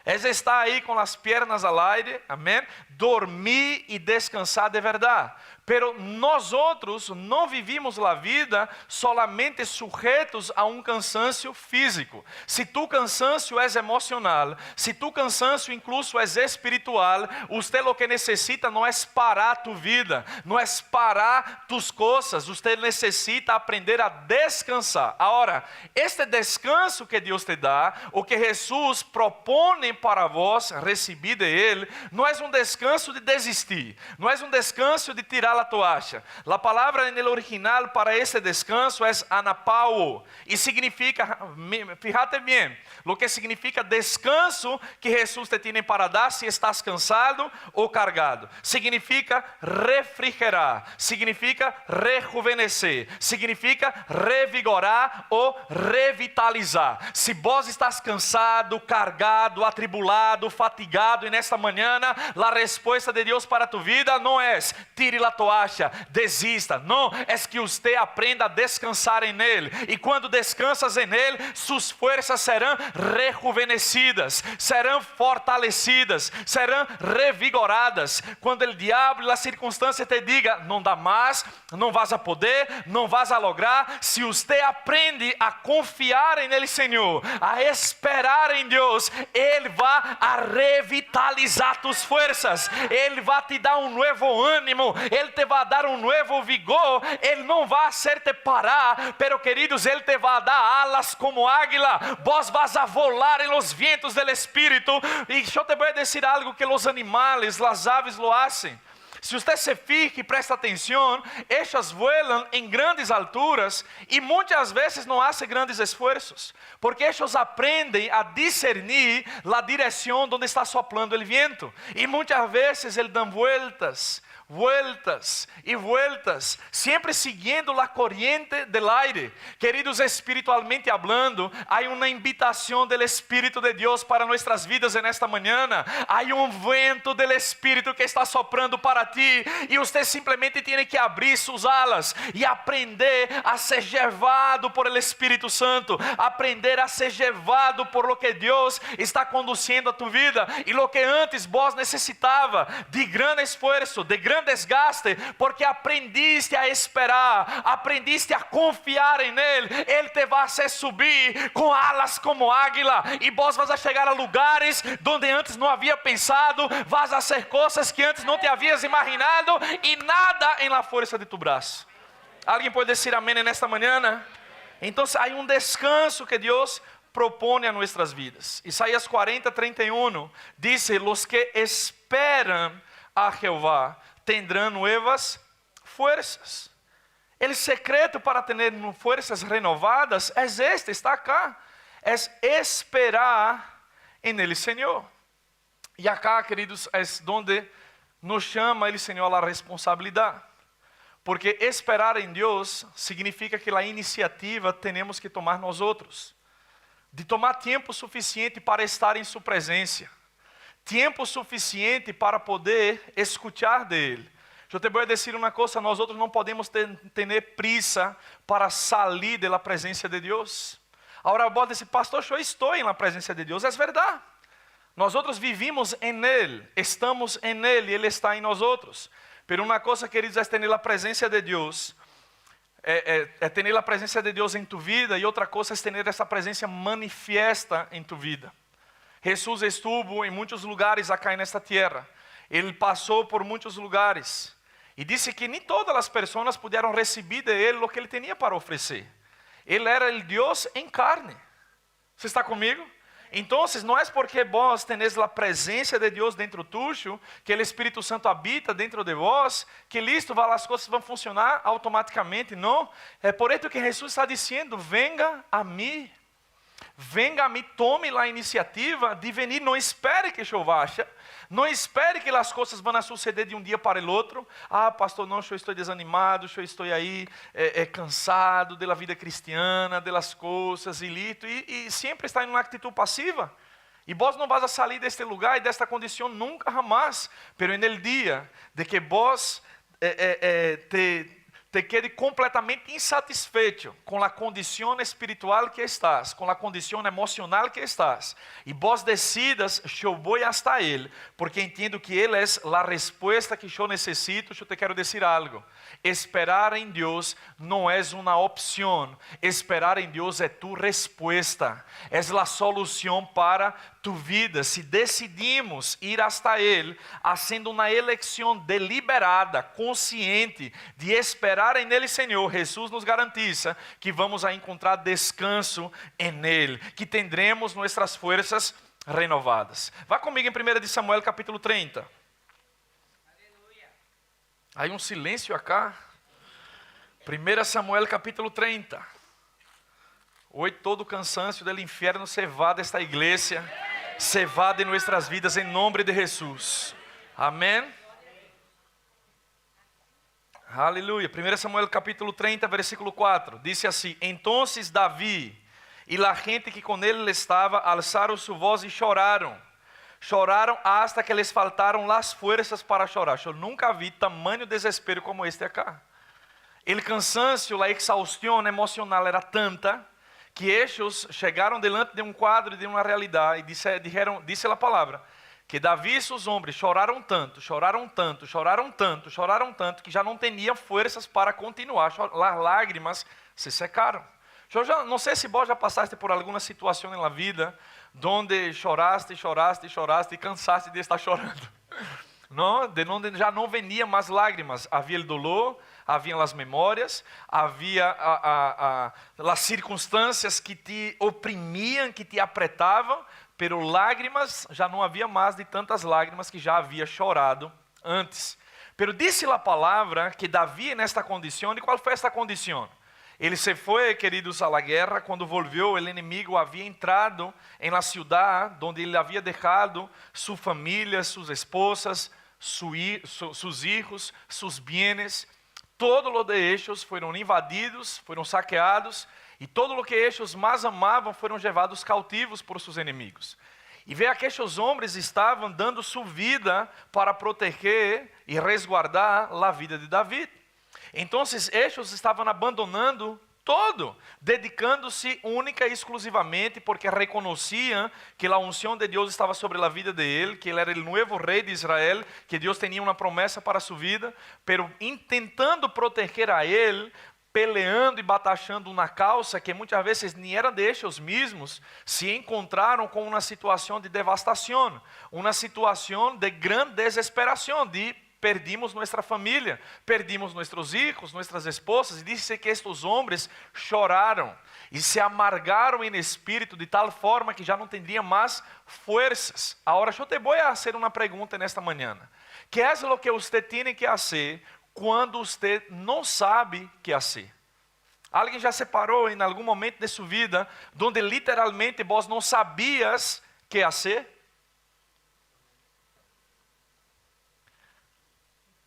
É estar aí com as pernas ao aire, amém? Dormir e descansar de verdade. Pero nós outros não vivimos a vida solamente sujeitos a um cansancio físico. Se tu cansancio é emocional, se tu cansancio incluso é espiritual, você o que necessita não é parar tu vida, não é parar tus coisas, você necessita aprender a descansar. Agora, este descanso que Deus te dá, o que Jesus propõe para vós receber de Ele, não é um descanso de desistir, não é um descanso de tirar a toalha. A palavra no original para esse descanso é anapao e significa, fíjate bem, o que significa descanso que Jesus te tem para dar se estás cansado ou cargado. Significa refrigerar, significa rejuvenescer, significa revigorar ou revitalizar. Se vós estás cansado, cargado, atribulado, fatigado e nesta manhã, a resposta de Deus para tu vida não é tire a toalha, desista. Não, é que você aprenda a descansar em Ele. E quando descansas em Ele, suas forças serão rejuvenescidas, serão fortalecidas, serão revigoradas. Quando o diabo e a circunstância te diga, não dá mais, não vas a poder, não vas a lograr, se você aprende a confiar em Ele, Senhor, a esperar em Deus, Ele vai a revitalizar tus forças, Ele vai te dar um novo ânimo, Ele te vai dar um novo vigor, Ele não vai hacer-te parar, pero queridos, Ele te vai dar alas como águila, vós vas a volar em los vientos del Espírito. E eu te vou dizer algo que os animales, as aves lo hacen. Se você se fija e presta atenção, elas voam em grandes alturas e muitas vezes não fazem grandes esforços, porque elas aprendem a discernir a direção onde está soplando o vento. E muitas vezes eles dão vueltas, vueltas y vueltas, siempre siguiendo la corriente del aire. Queridos, espiritualmente hablando, hay una invitación del Espíritu de Dios para nuestras vidas en esta mañana. Hay un viento del Espíritu que está soprando para ti y usted simplemente tiene que abrir sus alas y aprender a ser llevado por el Espíritu Santo, aprender a ser llevado por lo que Dios está conduciendo a tu vida. Y lo que antes vos necesitava de gran esfuerzo, de gran desgaste, porque aprendiste a esperar, aprendiste a confiar en Él. Él te va a hacer subir com alas como águila, e vos vas a chegar a lugares donde antes não havia pensado, vas a hacer coisas que antes não te havias imaginado, e nada em la força de tu braço. Alguém pode dizer amém nesta manhã? Então, há um descanso que Deus propone a nuestras vidas. Isaías 40:31 dice: los que esperan a Jehová tendrán nuevas fuerzas. El secreto para tener fuerzas renovadas es este, está acá, es esperar en el Señor. Y acá, queridos, es donde nos chama el Señor a la responsabilidad. Porque esperar en Dios significa que la iniciativa tenemos que tomar nosotros. De tomar tempo suficiente para estar em sua presença, tempo suficiente para poder escuchar dele. Eu te vou dizer uma coisa: nós outros não podemos ter prisa para sair da presença de Deus. Agora pode dizer, pastor, eu estou na presença de Deus. É verdade. Nós outros vivimos em Ele, estamos em Ele, Ele está em nós outros. Pero uma coisa, queridos, é ter a presença de Deus. É ter a presença de Deus em tu vida, e outra coisa é ter essa presença manifiesta em tu vida. Jesus estuvo em muitos lugares acá nesta terra. Ele passou por muitos lugares e disse que nem todas as pessoas puderam receber de ele o que ele tinha para oferecer. Ele era o Deus em carne. Você está comigo? Então, não é porque vós teneis a presença de Deus dentro tuyo, que o Espírito Santo habita dentro de vós, que listo, as coisas vão funcionar automaticamente. Não, é por isso que Jesus está dizendo: venga a mim, tome a iniciativa de venir, não espere que chova, não espere que as coisas vão suceder de um dia para o outro. Ah, pastor, não, eu estou desanimado, eu estou aí cansado da vida cristiana, das coisas, e sempre está em uma atitude passiva. E vós não vas a sair deste lugar e desta condição nunca jamás, pero en el dia de que vós te quede completamente insatisfeito com a condição espiritual que estás, com a condição emocional que estás, e vos decidas, eu vou hasta Ele, porque entendo que Ele é a resposta que eu necessito. Eu te quero dizer algo: esperar em Deus não é uma opção, esperar em Deus é tu resposta, é a solução para tu vida. Se decidimos ir hasta Ele, fazendo uma eleição deliberada, consciente, de esperar em Ele, Senhor, Jesus nos garantiza que vamos a encontrar descanso em Ele, que tendremos nossas forças renovadas. Vá comigo em 1 de Samuel capítulo 30. Há um silêncio acá. 1 Samuel capítulo 30. Hoje todo o cansancio do inferno se vá desta igreja, se vá de nossas vidas em nome de Jesus. Amém. Aleluia. 1 Samuel capítulo 30, versículo 4. Dice assim: Entonces Davi e a gente que com ele estava alçaram sua voz e choraram. Choraram hasta que les faltaram as forças para chorar. Eu nunca vi tamanho desespero como este acá. O cansancio, a exaustão emocional era tanta que eles chegaram delante de um quadro, de uma realidade, e disse a palavra, que Davi e seus homens choraram tanto, que já não tinham forças para continuar. As lágrimas se secaram. Eu já não sei se vos já passaste por alguma situação na vida donde choraste e cansaste de estar chorando. Não, de onde já não venia mais lágrimas. Havia o dolor, havia as memórias, havia as circunstâncias que te oprimiam, que te apretavam, pero lágrimas já não havia mais, de tantas lágrimas que já havia chorado antes. Pero dice la palabra que Davi en esta condición, ¿y cuál fue esta condición? Ele se foi, queridos, a la guerra. Quando volvió, o inimigo havia entrado em la ciudad, onde ele havia dejado sua família, suas esposas, sus hijos, sus bienes. Todo lo de ellos foram invadidos, foram saqueados, e todo lo que ellos mais amavam foram levados cautivos por seus inimigos. E vê que esses homens estavam dando sua vida para proteger e resguardar a vida de Davi. Então, eles estavam abandonando todo, dedicando-se única e exclusivamente, porque reconheciam que a unção de Deus estava sobre a vida de ele, que ele era o novo rei de Israel, que Deus tinha uma promessa para sua vida, pero intentando proteger a ele, peleando e batachando na causa, que muitas vezes nem eram de eles mesmos, se encontraram com uma situação de devastação, uma situação de grande desesperação, de perdimos nossa família, perdimos nossos filhos, nossas esposas, e diz que estes homens choraram e se amargaram em espírito de tal forma que já não teriam mais forças. Agora, eu te vou fazer uma pergunta nesta manhã. Que é o que você tem que fazer quando você não sabe o que fazer? Alguém já se parou em algum momento de sua vida, onde literalmente vos não sabias o que fazer?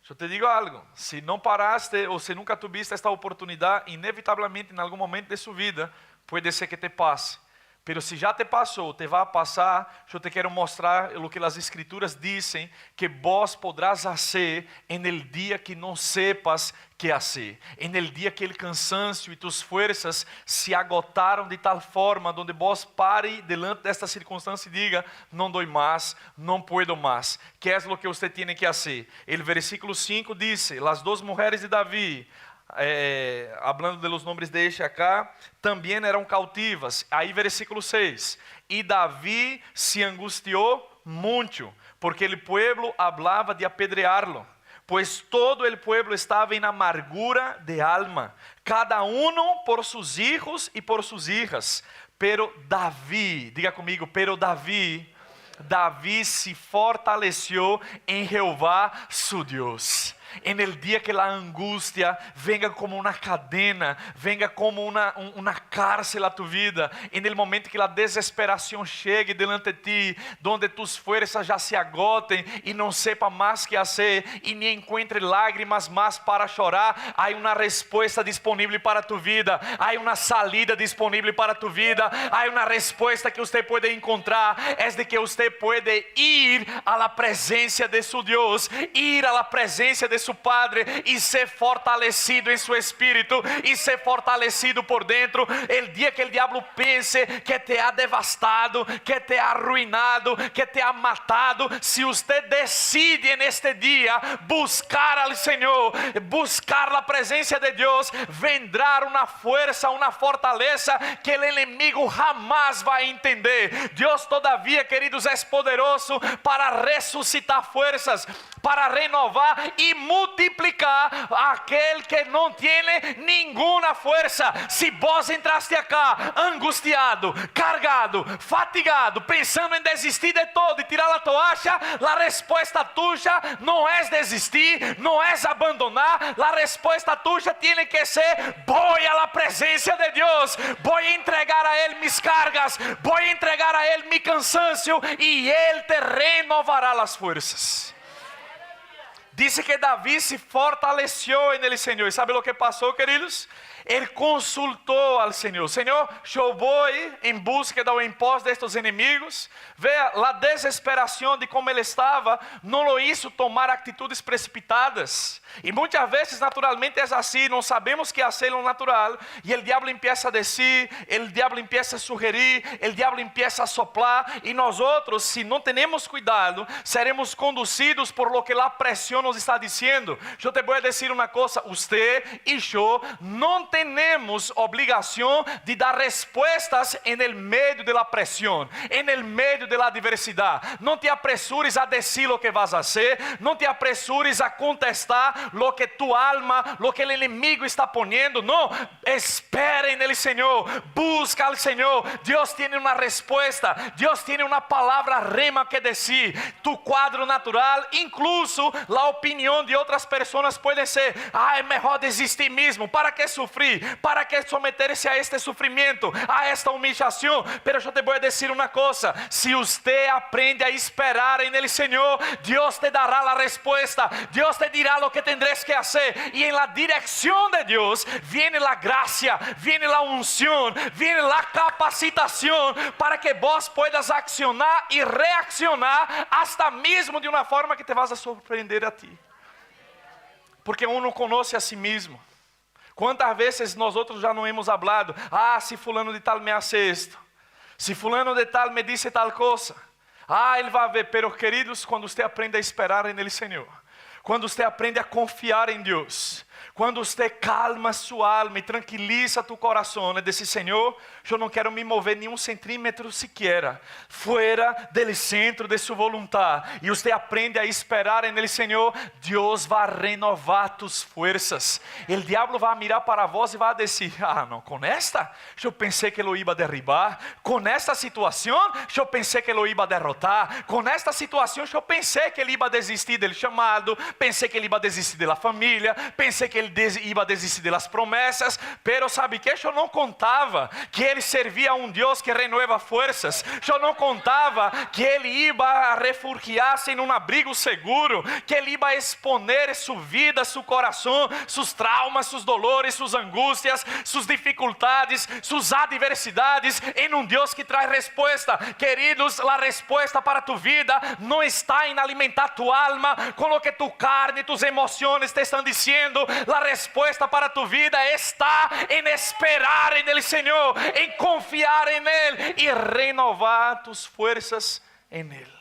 Eu te digo algo, se não paraste ou se nunca tuviste esta oportunidade, inevitavelmente em algum momento de sua vida, pode ser que te passe. Pero se já te passou, te vai passar, eu te quero mostrar o que as escrituras dizem, que vos podrás fazer en el dia que não sepas que fazer, en el dia que o cansancio e tus fuerzas se agotaram de tal forma, donde vos pare delante desta circunstância e diga, não dou mais, não puedo mais. Que é o que você tem que fazer? O versículo 5 diz, as duas mulheres de Davi, hablando de los nombres de este acá, também eram cautivas. Aí versículo 6, e Davi se angustiou muito, porque o pueblo hablava de apedrearlo, pois todo o pueblo estava em amargura de alma, cada uno por sus hijos e por sus hijas. Pero Davi, diga comigo, pero Davi se fortaleceu em Jeová su Deus. En el día que la angustia venga como una cadena, venga como una cárcel a tu vida, en el momento que la desesperación llegue delante de ti, donde tus fuerzas ya se agoten y no sepa más qué hacer y ni encuentre lágrimas más para llorar, hay una respuesta disponible para tu vida, hay una salida disponible para tu vida, hay una respuesta que usted puede encontrar, es de que usted puede ir a la presencia de su Dios, ir a la presencia de su Padre e ser fortalecido em seu espírito e ser fortalecido por dentro. El dia que o diabo pense que te ha devastado, que te ha arruinado, que te ha matado, se você decide neste dia buscar al Senhor, buscar a presença de Deus, vendrá uma força, uma fortaleza que o inimigo jamais vai entender. Deus todavia, queridos, é poderoso para ressuscitar forças, para renovar e multiplicar aquele que não tem nenhuma força. Se vos entraste acá angustiado, cargado, fatigado, pensando em desistir de todo e tirar a toalha, a resposta tuya não é desistir, não é abandonar, a resposta tuya tem que ser: vou à presença de Deus, vou entregar a Ele mis cargas, vou entregar a Ele mi cansancio e Ele te renovará as forças. Dice que Davi se fortaleceu en el Senhor. E sabe o que passou, queridos? Ele consultou ao Senhor. Senhor, eu vou em busca em pós destes inimigos. Veja, a desesperação de como ele estava não o hizo tomar atitudes precipitadas. E muitas vezes, naturalmente, é assim. Não sabemos o que fazer no natural. E o diabo empieza a dizer, o diabo empieza a sugerir, o diabo empieza a soplar. E nós outros, se não temos cuidado, seremos conduzidos por lo que a pressão nos está dizendo. Eu te vou dizer uma coisa: você e eu não temos obrigação de dar respostas en el medio de la presión, en el medio de la adversidad. No te apresures a decir lo que vas a hacer, no te apresures a contestar lo que tu alma, lo que el enemigo está poniendo. No, espera en el Señor, busca al Señor. Dios tiene una respuesta, Dios tiene una palabra rema que decir. Tu cuadro natural, incluso la opinião de outras pessoas pode ser: é melhor desistir mesmo, para que sofrer, para que someter-se a este sofrimento, a esta humilhação. Pero eu te vou dizer uma coisa: se você aprende a esperar en el Senhor, Deus te dará a resposta, Deus te dirá o que tendrás que fazer, e em la direção de Deus viene a graça, viene a unção, viene a capacitação para que vos puedas accionar e reaccionar hasta mesmo de uma forma que te vas a surpreender a ti. Porque uno conoce a si mesmo. Quantas vezes nós outros já não hemos hablado: se fulano de tal me hace esto, se fulano de tal me disse tal coisa, ele vai ver. Pero queridos, quando você aprende a esperar nele Senhor, quando você aprende a confiar em Deus, quando você calma sua alma e tranquiliza tu coração, e diz: Senhor, eu não quero me mover nem um centímetro sequer fora do centro de sua vontade, e você aprende a esperar nele Senhor, Deus vai renovar tus forças. O diabo vai mirar para vós e vai dizer: não, com esta eu pensei que ele ia derribar, com esta situação eu pensei que ele ia derrotar, com esta situação eu pensei que ele ia desistir do chamado, pensei que ele ia desistir da família, pensei que ele ia desistir das promessas. Pero sabe que eu não contava que ele servia a um Deus que renova forças. Eu não contava que ele ia refugiar-se em um abrigo seguro, que ele ia exponer sua vida, seu coração, seus traumas, seus dolores, suas angústias, suas dificuldades, suas adversidades, em um Deus que traz resposta. Queridos, a resposta para tu vida não está em alimentar tu alma com o que tu carne, tus emoções te estão dizendo. A resposta para tu vida está em esperar en el Senhor, em confiar en Ele e renovar tus forças en Ele.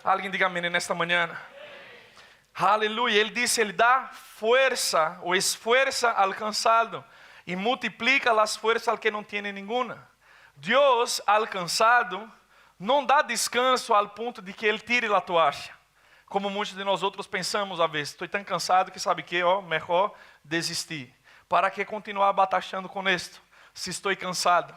Alguém diga amém nesta manhã. Aleluia. Ele diz: Ele dá força ou esforça al cansado e multiplica as forças al que não tem nenhuma. Deus, al cansado, não dá descanso ao ponto de que Ele tire a toalha, como muitos de nós outros pensamos às vezes. Estou tão cansado que sabe que, melhor desistir. Para que continuar batachando com isto, se estou cansado?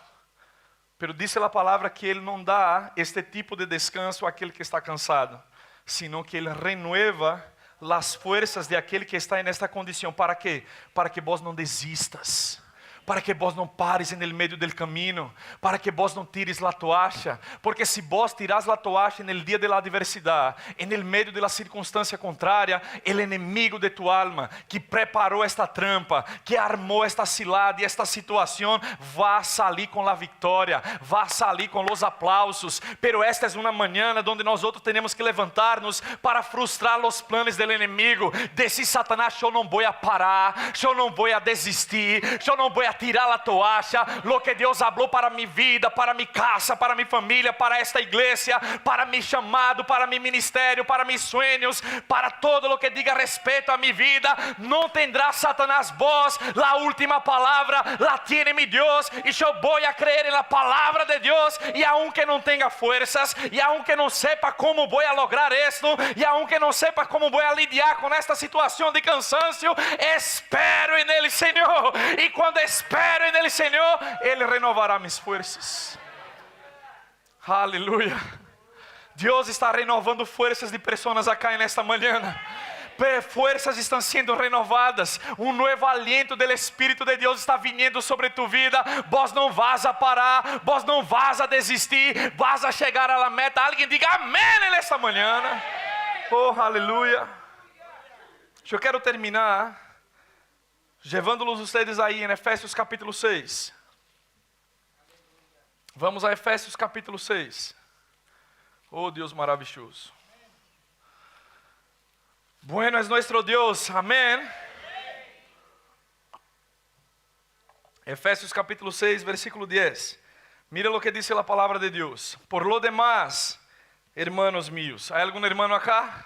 Pero disse a palavra que Ele não dá este tipo de descanso àquele que está cansado, sino que Ele renueva as forças de aquele que está nesta condição. ¿Para quê? Para que vos não desistas, para que vos não pares en el medio del camino, para que vos não tires la toalha, porque se vos tiras la toalha en el día de la adversidad, en el medio de la circunstância contraria, el enemigo de tu alma, que preparou esta trampa, que armou esta cilada e esta situação, vai salir com la vitória, vai salir com los aplausos. Pero esta é uma manhã onde nós outros temos que levantar-nos para frustrar os planos do inimigo. Decir: Satanás, eu não vou a parar, eu não vou a desistir, eu não vou a tirar a toalha. Lo que Deus falou para minha vida, para minha casa, para minha família, para esta igreja, para mi chamado, para mi ministério, para mis sueños, para todo lo que diga respeito a minha vida, não tendrá Satanás voz. La última palavra la tiene mi Deus, e eu vou a creer en la palavra de Deus. E aunque não tenha forças, e aunque não sepa como vou a lograr esto, e aunque não sepa como vou a lidiar com esta situação de cansancio, espero en Ele Senhor. E quando espero en el Senhor, Ele renovará mis forças. Aleluia. Deus está renovando forças de pessoas acá nesta manhã. Forças estão sendo renovadas. Um novo aliento do Espírito de Deus está vindo sobre tu vida. Vós não vas a parar, vós não vas a desistir, vas a chegar à meta. Alguém diga amém nesta manhã. Oh, aleluia. Eu quero terminar levando-los vocês aí em Efésios capítulo 6. Vamos a Efésios capítulo 6. Oh, Deus maravilhoso. Bueno es nuestro Dios, amém. Efésios capítulo 6, versículo 10. Mira lo que dice la palabra de Dios. Por lo demás, hermanos míos. ¿Hay algún hermano acá?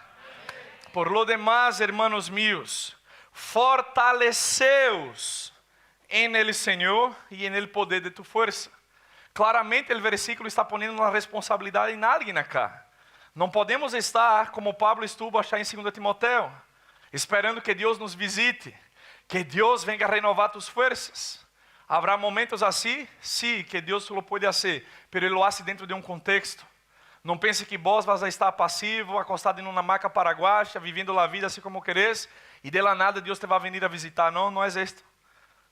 Por lo demás, hermanos míos, fortaleceos en el Señor y en el poder de tu fuerza. Claramente el versículo está poniendo una responsabilidad en alguien acá. Não podemos estar como Pablo estuvo achar em 2 Timoteo, esperando que Deus nos visite, que Deus venga a renovar tus forças. Habrá momentos assim, sim, que Deus lo pode fazer, pero Ele lo hace dentro de um contexto. Não pense que vos vas a estar passivo, acostado em uma maca paraguaia, vivendo a vida assim como querés, e de la nada Deus te vai vir a visitar. Não, não é isto.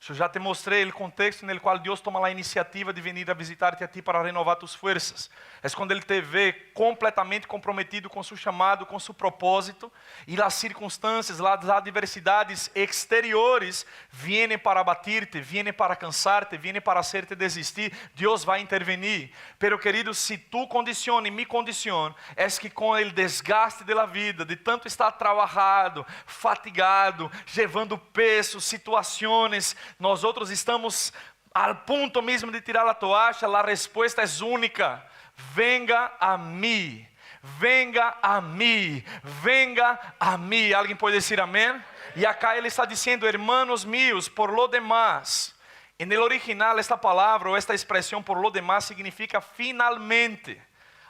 Eu já te mostrei o contexto no qual Deus toma a iniciativa de vir a visitar-te a ti para renovar tus forças. É quando Ele te vê completamente comprometido com seu chamado, com seu propósito, e as circunstâncias, as adversidades exteriores vêm para abatir-te, vêm para cansar-te, vêm para hacer-te desistir. Deus vai intervenir. Pero querido, se tu condiciona e me condiciona, é que com o desgaste da vida, de tanto estar trabalhado, fatigado, levando peso, situações, nós outros estamos ao ponto mesmo de tirar a toalha. A resposta é única: venga a mim, venga a mim, venga a mim. Alguém pode dizer amém? E acá ele está dizendo, hermanos míos, por lo demás. En el original esta palavra ou esta expressão por lo demás significa finalmente.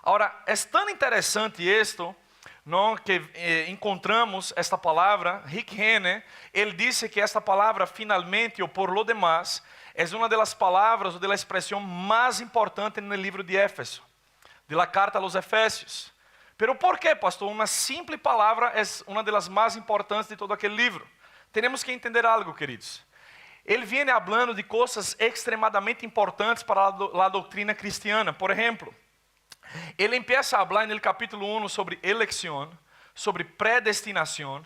Agora, é tão interessante isto, não, que encontramos esta palavra. Rick Renner, ele disse que esta palavra finalmente ou por lo demás é uma das palavras ou da expressão mais importante no livro de Éfeso, de la carta a los Efésios. Pero por quê, pastor? Uma simples palavra é uma das mais importantes de todo aquele livro. Temos que entender algo, queridos. Ele vem falando de coisas extremadamente importantes para a doutrina cristiana. Por exemplo, ele empieza a falar no capítulo 1 sobre eleição, sobre predestinação,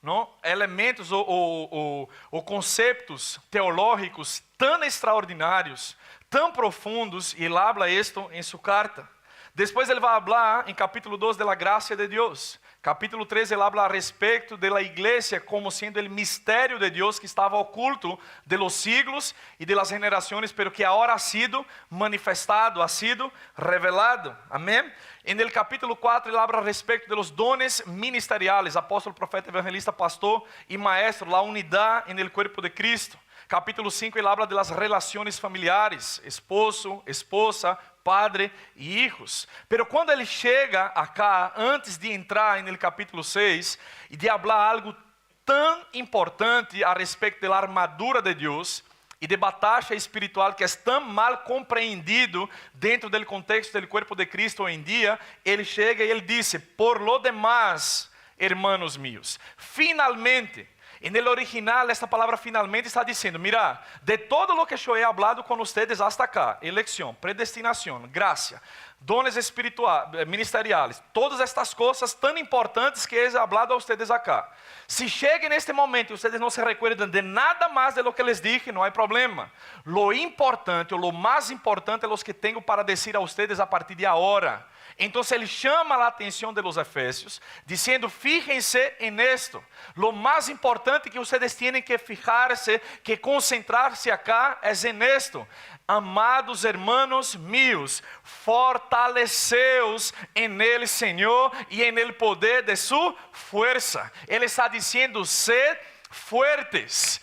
não? Elementos ou conceitos teológicos tão extraordinários, tão profundos, e ele habla isto em sua carta. Depois ele vai falar em capítulo 2 da graça de Deus. Capítulo 3 ele habla a respeito da igreja como sendo o mistério de Deus que estava oculto de los siglos e de las generações, pero que agora ha sido manifestado, ha sido revelado. Amém? En el capítulo 4 ele habla a respeito de los dones ministeriales, apóstolo, profeta, evangelista, pastor e maestro, la unidade en el cuerpo de Cristo. Capítulo 5 ele habla de las relações familiares, esposo, esposa, padre e hijos. Pero quando ele chega acá, antes de entrar no capítulo 6 e de falar algo tão importante a respeito da armadura de Deus e de batalha espiritual que é tão mal compreendido dentro do contexto do corpo de Cristo hoje em dia, ele chega e ele diz: por lo demás, hermanos míos, finalmente. En el original, esta palavra finalmente está dizendo, mira, de todo lo que eu he hablado con ustedes hasta acá, elección, predestinación, gracia, dones espirituales, ministeriales, todas estas coisas tão importantes que he hablado a ustedes acá. Si chega neste momento e ustedes não se recuerdan de nada más de lo que les dije, não há problema. Lo importante, ou lo mais importante, é lo que tenho para dizer a ustedes a partir de agora. Então ele chama a atenção de los efésios, dizendo, fíjense en esto. Lo mais importante que ustedes tienen que fijarse, que concentrar-se acá, es en esto. Amados hermanos míos, fortaleceos en el Señor y en el poder de su fuerza. Ele está dizendo, sed fuertes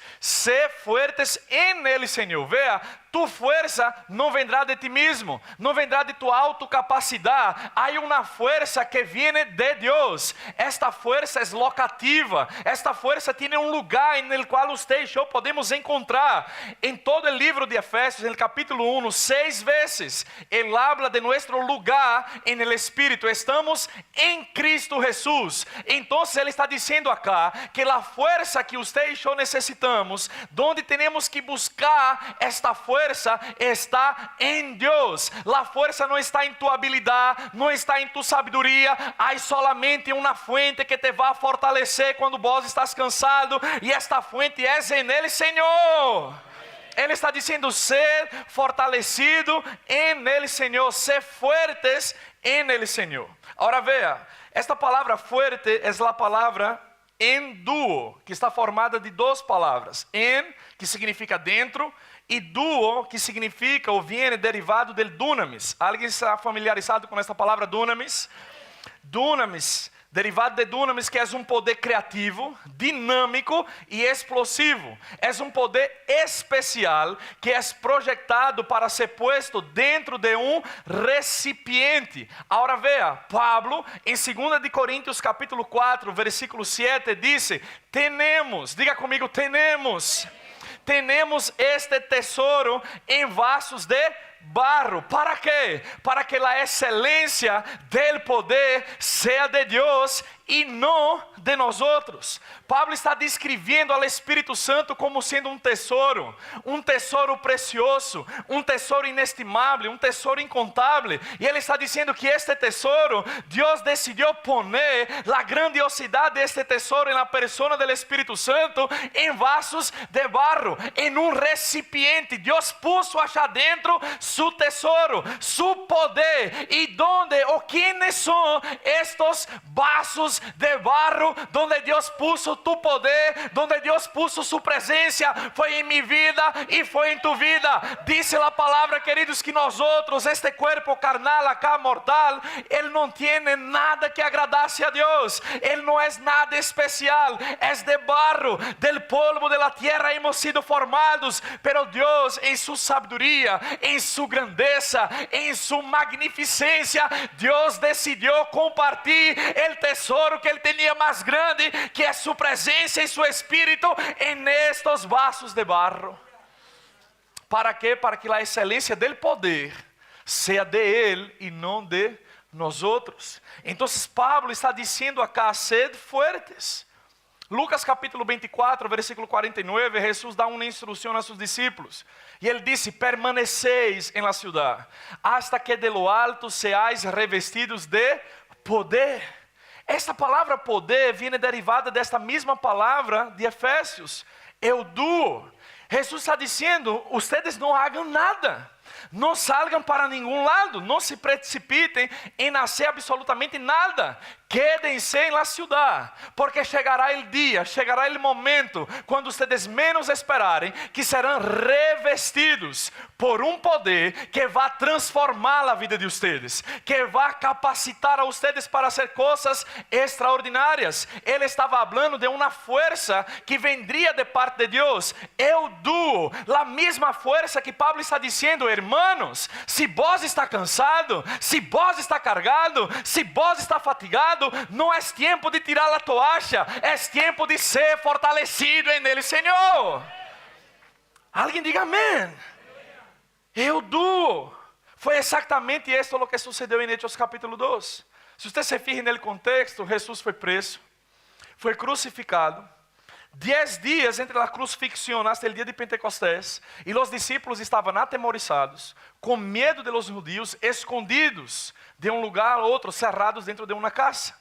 en el Señor. Vea, tu força não vendrá de ti mesmo, não vendrá de tua autocapacidade. Há uma força que vem de Deus. Esta força é locativa. Esta força tem um lugar no qual você e eu podemos encontrar. Em todo o livro de Efésios, no capítulo 1, 6 vezes, ele habla de nosso lugar no Espírito. Estamos em Cristo Jesus. Então ele está dizendo acá que a força que você e eu necessitamos, onde temos que buscar esta força, está em Deus. A força não está em tua habilidade, não está em tua sabedoria. Há solamente uma fonte que te vai fortalecer quando vos estás cansado, e esta fonte é em Ele, Senhor. Ele está dizendo, ser fortalecido em Ele, Senhor, ser fuertes em Ele, Senhor. Agora veja, esta palavra fuerte é a palavra enduo, que está formada de duas palavras. En, que significa dentro, e duo, que significa ou vem derivado del dunamis. Alguém está familiarizado com esta palavra dunamis? Dunamis, derivado de dunamis, que é um poder criativo, dinâmico e explosivo. É um poder especial que é projetado para ser posto dentro de um recipiente. Agora veja, Pablo, em 2 de Coríntios capítulo 4, versículo 7, disse, tenemos, diga comigo, tenemos este tesouro em vasos de barro. ¿Para qué? Para que la excelencia del poder sea de Dios e não de nós outros. Pablo está descrevendo ao Espírito Santo como sendo um tesouro precioso, um tesouro inestimável, um tesouro incontável. E ele está dizendo que este tesouro, Deus decidiu poner a grandiosidade deste tesouro na persona do Espírito Santo em vasos de barro, em um recipiente. Deus puso allá dentro su tesouro, su poder. E donde o quienes são estos vasos de barro, donde Dios puso tu poder, donde Dios puso su presencia, foi em mi vida e foi em tu vida. Dice la palabra, queridos, que nosotros, este cuerpo carnal acá, mortal, ele não tiene nada que agradase a Dios, ele não é nada especial, é de barro, del polvo de la tierra hemos sido formados, pero Dios en su sabiduría, en su grandeza, en su magnificencia, Dios decidió compartir el tesoro que ele tinha mais grande, que é sua presença e seu Espírito, em estes vasos de barro. ¿Para quê? Para que a excelência del poder seja de Ele e não de nós outros. Então Pablo está dizendo acá: sed fuertes. Lucas capítulo 24, versículo 49, Jesus dá uma instrução a seus discípulos. E ele disse: permaneceis en la ciudad, hasta que de lo alto seáis revestidos de poder. Esta palavra poder vem derivada desta mesma palavra de Efésios, euduo. Jesus está dizendo: ustedes não hagam nada, não salgam para nenhum lado, não se precipitem em nascer absolutamente nada. Quédense en la ciudad, porque chegará o dia, chegará o momento, quando ustedes menos esperarem, que serão revestidos por um poder que vai transformar a vida de ustedes, que vai capacitar a ustedes para hacer coisas extraordinárias. Ele estava falando de uma força que vendria de parte de Deus, euduo, a mesma força que Pablo está dizendo: hermanos, se vós está cansado, se vós está cargado, se vós está fatigado, não é tempo de tirar a toalha, é tempo de ser fortalecido em Ele, Senhor. Alguém diga amém. Euduo. Foi exatamente isso o que sucedeu em Hechos capítulo 2. Se você se fija no contexto, Jesus foi preso, foi crucificado. 10 dias entre a crucifixión hasta el día de Pentecostés, e os discípulos estavam atemorizados, com medo de los judíos, escondidos de um lugar a outro, cerrados dentro de uma casa.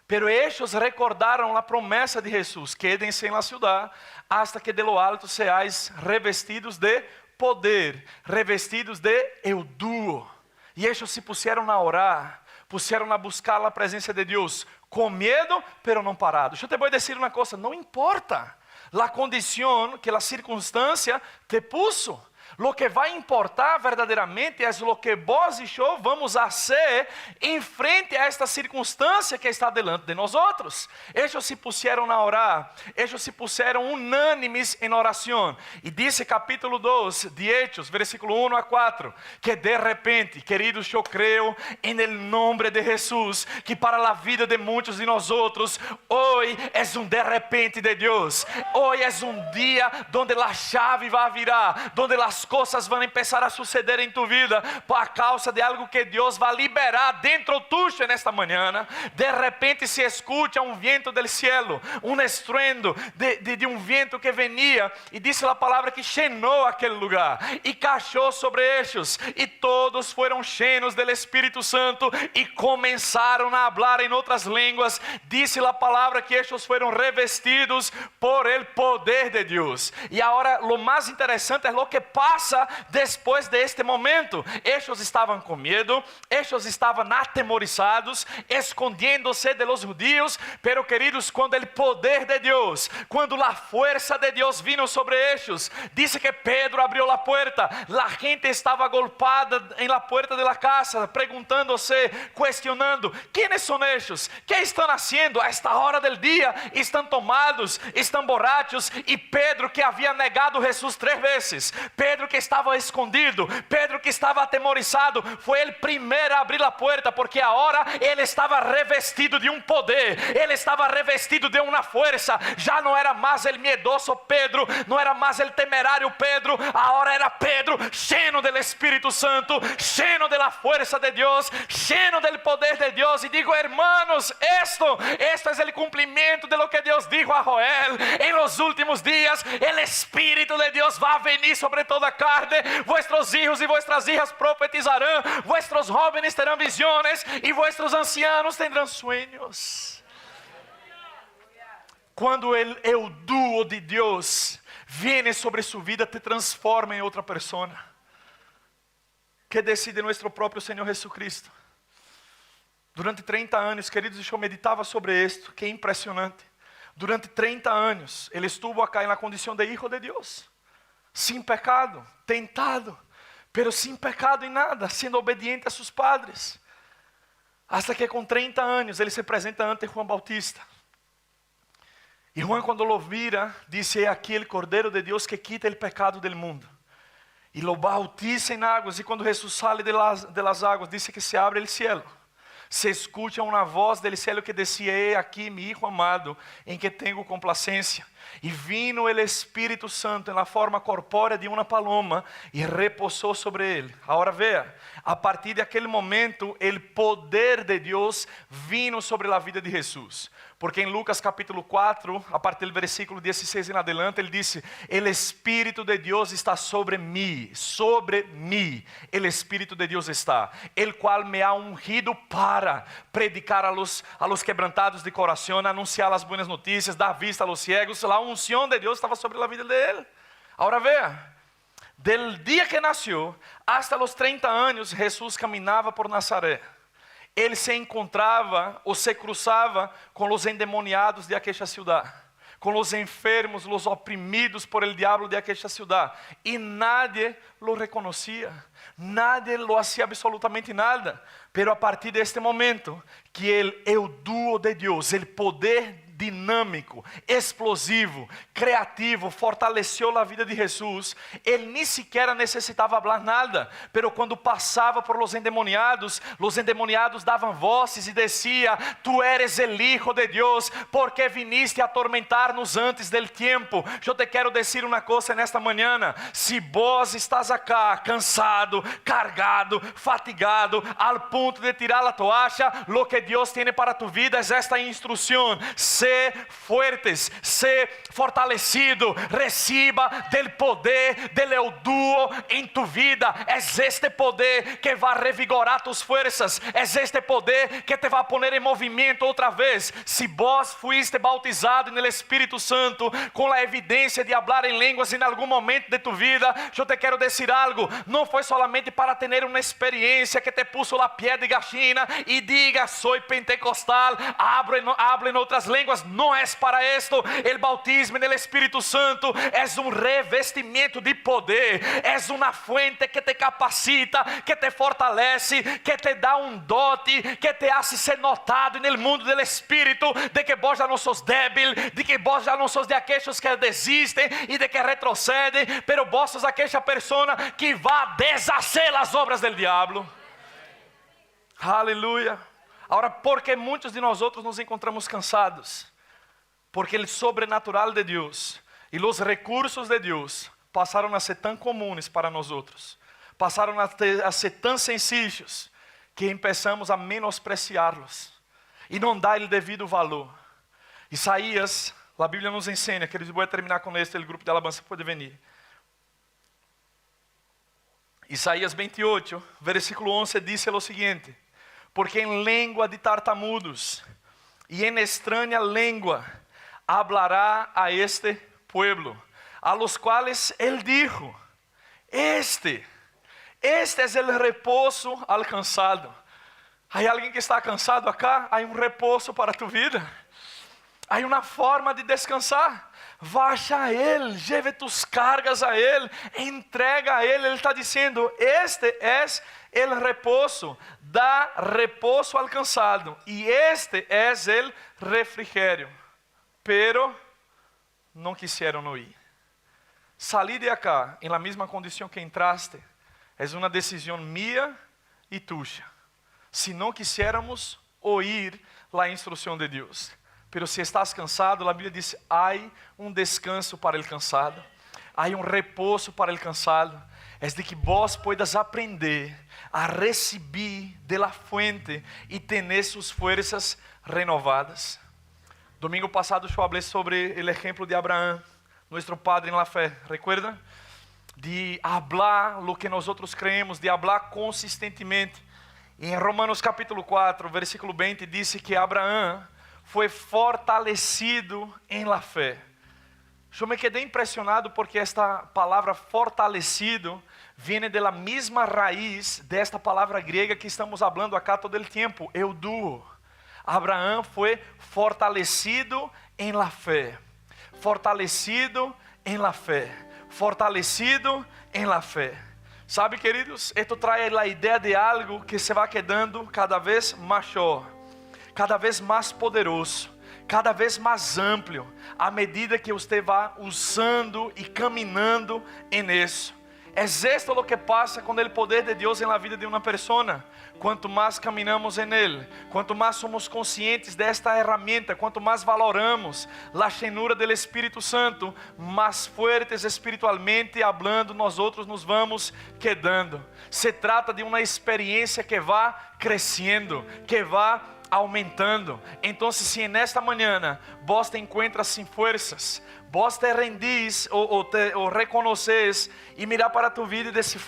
Pero ellos recordaram a promessa de Jesus: quédense en la ciudad, hasta que de lo alto seáis revestidos de poder, revestidos de euduo. E ellos se puseram a orar, puseram a buscar a presença de Deus, com medo, pero não parados. Eu te vou dizer uma coisa: não importa a condição que a circunstância te puso. Lo que vai importar verdadeiramente é lo que vós e eu vamos fazer em frente a esta circunstância que está delante de nós outros. Eles se puseram a orar, eles se puseram unânimes em oração. E disse capítulo 2 de Hechos, versículo 1 a 4, que de repente, queridos, eu creio em el nome de Jesus, que para a vida de muitos de nós outros, hoje é de repente de Deus. Hoje é dia donde a chave vai virar, donde as coisas vão começar a suceder em tu vida por causa de algo que Deus vai liberar dentro tuyo nesta manhã. De repente se escuta um vento del cielo, um estruendo de um vento que venia, e disse a palavra que llenou aquele lugar e caiu sobre eles, e todos foram cheios do Espírito Santo e começaram a falar em outras línguas. Disse a palavra que eles foram revestidos por el poder de Deus. E agora, lo mais interessante é lo que passa depois deste momento. Eles estavam com medo, eles estavam atemorizados, escondiendo-se de los judíos, pero queridos, quando o poder de Deus, quando a força de Deus vino sobre eles, disse que Pedro abriu a porta, a gente estava agolpada em la puerta de la casa, perguntando-se, questionando: quem são eles? Que estão fazendo a esta hora del dia? Estão tomados, estão borrachos. E Pedro, que havia negado Jesus 3 vezes, Pedro Pedro que estava escondido, Pedro que estava atemorizado, foi ele primeiro a abrir a porta, porque agora ele estava revestido de um poder, ele estava revestido de uma força. Já não era mais el miedoso Pedro, não era mais el temerário Pedro, agora era Pedro lleno del Espírito Santo, lleno de la fuerza de Dios, lleno del poder de Dios. Y digo, hermanos, esto es el cumplimiento de lo que Dios dijo a Joel: en los últimos días el Espíritu de Dios va a venir sobre toda carne, vuestros hijos y vuestras hijas profetizarán, vuestros jóvenes tendrán visiones y vuestros ancianos tendrán sueños. Quando o duo de Deus viene sobre sua vida, te transforma em outra persona. Que decide nosso próprio Senhor Jesucristo. Durante 30 anos, queridos, eu meditava sobre isto, que impressionante. Durante 30 anos, ele estuvo acá na condição de hijo de Deus, sem pecado, tentado, pero sem pecado em nada, sendo obediente a seus padres. Hasta que com 30 anos, ele se apresenta ante Juan Bautista. E Juan, quando lo mira, disse: "He aqui o Cordeiro de Deus que quita o pecado del mundo." E lo bautiza em águas. E quando Jesus sale de las águas, disse que se abre o cielo. Se escucha uma voz del cielo que decía: "He aqui mi Hijo amado, em que tenho complacência." E vino o Espírito Santo na forma corpórea de uma paloma e repousou sobre ele. Agora veja, a partir de aquele momento, o poder de Deus vino sobre a vida de Jesus. Porque em Lucas capítulo 4, a partir do versículo 16 em adelante, ele disse: "El Espírito de Deus está sobre mim, el Espírito de Deus está, el cual me ha ungido para predicar a los quebrantados de coração, anunciar as buenas notícias, dar vista a los ciegos." A unção de Deus estava sobre a vida dele. Agora veja, del dia que nasceu hasta los 30 anos, Jesus caminhava por Nazaré. Ele se encontrava ou se cruzava com os endemoniados de aquela cidade, com os enfermos, os oprimidos por el diablo de aquela cidade, e nadie lo reconhecia, nadie lo hacía absolutamente nada. Pero a partir deste momento, que o duo de Deus, o poder dinâmico, explosivo, criativo, fortaleceu a vida de Jesus, ele nem sequer necessitava falar nada, pero quando passava por los endemoniados davam vozes e decía: "Tu eres el Hijo de Deus, porque viniste a atormentar-nos antes del tiempo." Eu te quero dizer uma coisa nesta manhã: se vos estás acá, cansado, cargado, fatigado, al ponto de tirar a toalha, lo que Deus tem para tu vida é esta instrução: Sé fuertes, sé fortalecido, reciba del poder del duo en tu vida. Es este poder que va a revigorar tus fuerzas, es este poder que te va a poner en movimiento otra vez. Si vos fuiste bautizado en el Espíritu Santo con la evidencia de hablar en lenguas en algún momento de tu vida, yo te quiero decir algo: no fue solamente para tener una experiencia que te puso la piel de gallina y diga soy pentecostal, hablo en otras lenguas. No es para esto. El bautismo en el Espíritu Santo es un revestimiento de poder, es una fuente que te capacita, que te fortalece, que te da un dote, que te hace ser notado en el mundo del Espíritu, de que vos ya no sos débil, de que vos ya no sos de aquellos que desisten y de que retroceden, pero vos sos aquella persona que va a deshacer las obras del diablo. Aleluya. Ahora, porque muitos de nós outros nos encontramos cansados, porque o sobrenatural de Deus e os recursos de Deus passaram a ser tão comuns para nós outros, passaram a ser tão sencillos, que começamos a menospreciá-los e não dar o devido valor. Isaías, a Bíblia nos ensina, que eu vou terminar com este, o grupo de alabança pode vir. Isaías 28, versículo 11, diz o seguinte: porque em língua de tartamudos e em estranha língua hablará a este pueblo, a los cuales él dijo: este es el reposo alcanzado. Hay alguien que está cansado acá? Hay un reposo para tu vida. Hay una forma de descansar. Vaya a Ele, lleve tus cargas a Ele, entrega a Ele. Ele está dizendo: este es el reposo, da reposo alcanzado, y este es el refrigerio. Pero não quiseram oír. salir de acá en la misma condición que entraste es una decisión mía y tuya. Si no quisiéramos oír la instrucción de Dios. Pero si estás cansado, la Biblia dice, hay un descanso para el cansado. Hay un reposo para el cansado. Es de que vos puedas aprender a recibir de la fuente y tener sus fuerzas renovadas. Domingo pasado yo hablé sobre el ejemplo de Abraham, nuestro padre en la fe, ¿recuerdan? De hablar lo que nosotros creemos, de hablar consistentemente. Y en Romanos capítulo 4, versículo 20, dice que Abraham foi fortalecido em la fé. Eu me quedei impressionado porque esta palavra fortalecido vem da mesma raiz desta palavra grega que estamos falando acá todo o tempo, euduo. Abraão foi fortalecido em la fé. Fortalecido em la fé. Fortalecido em la fé. Sabe, queridos, esto traz a ideia de algo que se vai quedando cada vez maior, cada vez mais poderoso, cada vez mais amplo, à medida que você vai usando e caminhando em isso. É esto lo que passa com o poder de Deus na vida de uma pessoa. Quanto mais caminhamos em Ele, quanto mais somos conscientes desta ferramenta, quanto mais valoramos a llenura do Espírito Santo, mais fuertes espiritualmente hablando, nós outros nos vamos quedando. Se trata de uma experiência que vai crescendo, que vai aumentando. Então, se nesta manhã vos te encuentras sem forças, vos te rendís ou reconoces e mirar para tu vida e dizer,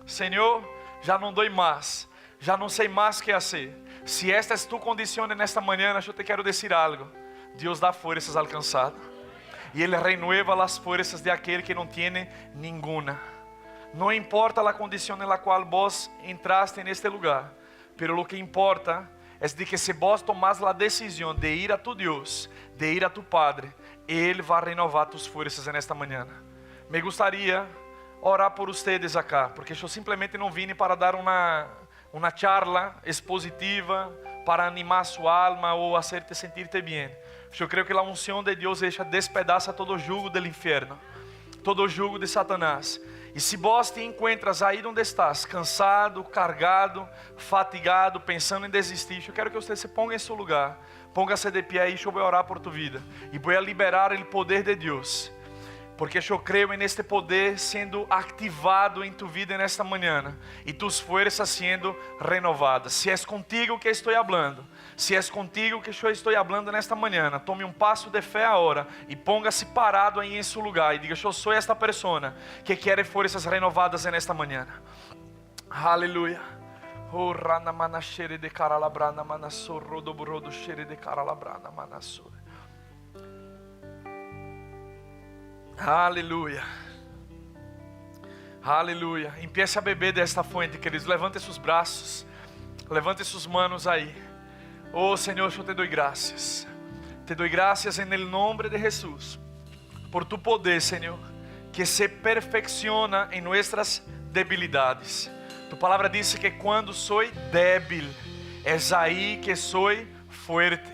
Senhor, já não dou mais, já não sei mais o que fazer. Se esta é tu condição nesta manhã, eu te quero dizer algo. Deus dá forças ao cansado e Ele renueva as forças de aquele que não tem nenhuma. Não importa a condição na qual vos entraste neste lugar, pero lo que importa é de que se vos tomas a decisão de ir a tu Deus, de ir a tu Padre, Ele vai renovar tus forças nesta manhã. Me gostaria orar por ustedes acá, porque eu simplesmente não vim para dar uma charla expositiva para animar sua alma ou hacerte sentir-te bem. Eu creio que a unção de Deus despedaça todo o jugo do inferno, todo o jugo de Satanás. E se vos te encontras aí onde estás, cansado, cargado, fatigado, pensando em desistir, eu quero que você se ponga em seu lugar, ponga-se de pé e eu vou orar por tu vida e vou liberar o poder de Deus. Porque eu creio neste poder sendo ativado em tu vida nesta manhã e tus forças sendo renovadas. Se é contigo que estou falando, se é contigo que eu estou falando nesta manhã, tome um passo de fé agora e ponga-se parado aí em seu lugar e diga: eu sou esta pessoa que quer forças renovadas nesta manhã. Aleluia. Oh, rana manashere de caralabrana manassor, rodobrodo shere de caralabrana manassor. Aleluia, aleluia. Empiece a beber desta fonte, queridos. Levante seus braços, levante suas manos aí. Oh Senhor, eu te dou graças. Te dou graças em nome de Jesus, por tu poder, Senhor, que se perfecciona em nossas debilidades. Tu palavra diz que quando sou débil, és aí que sou forte.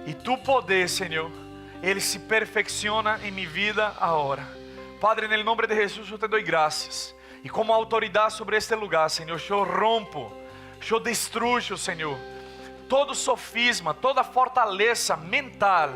E tu poder, Senhor, Ele se perfecciona em minha vida agora. Padre, em nome de Jesus, eu te dou graças. E como autoridade sobre este lugar, Senhor, eu rompo, eu destruyo, Senhor, todo sofisma, toda fortaleza mental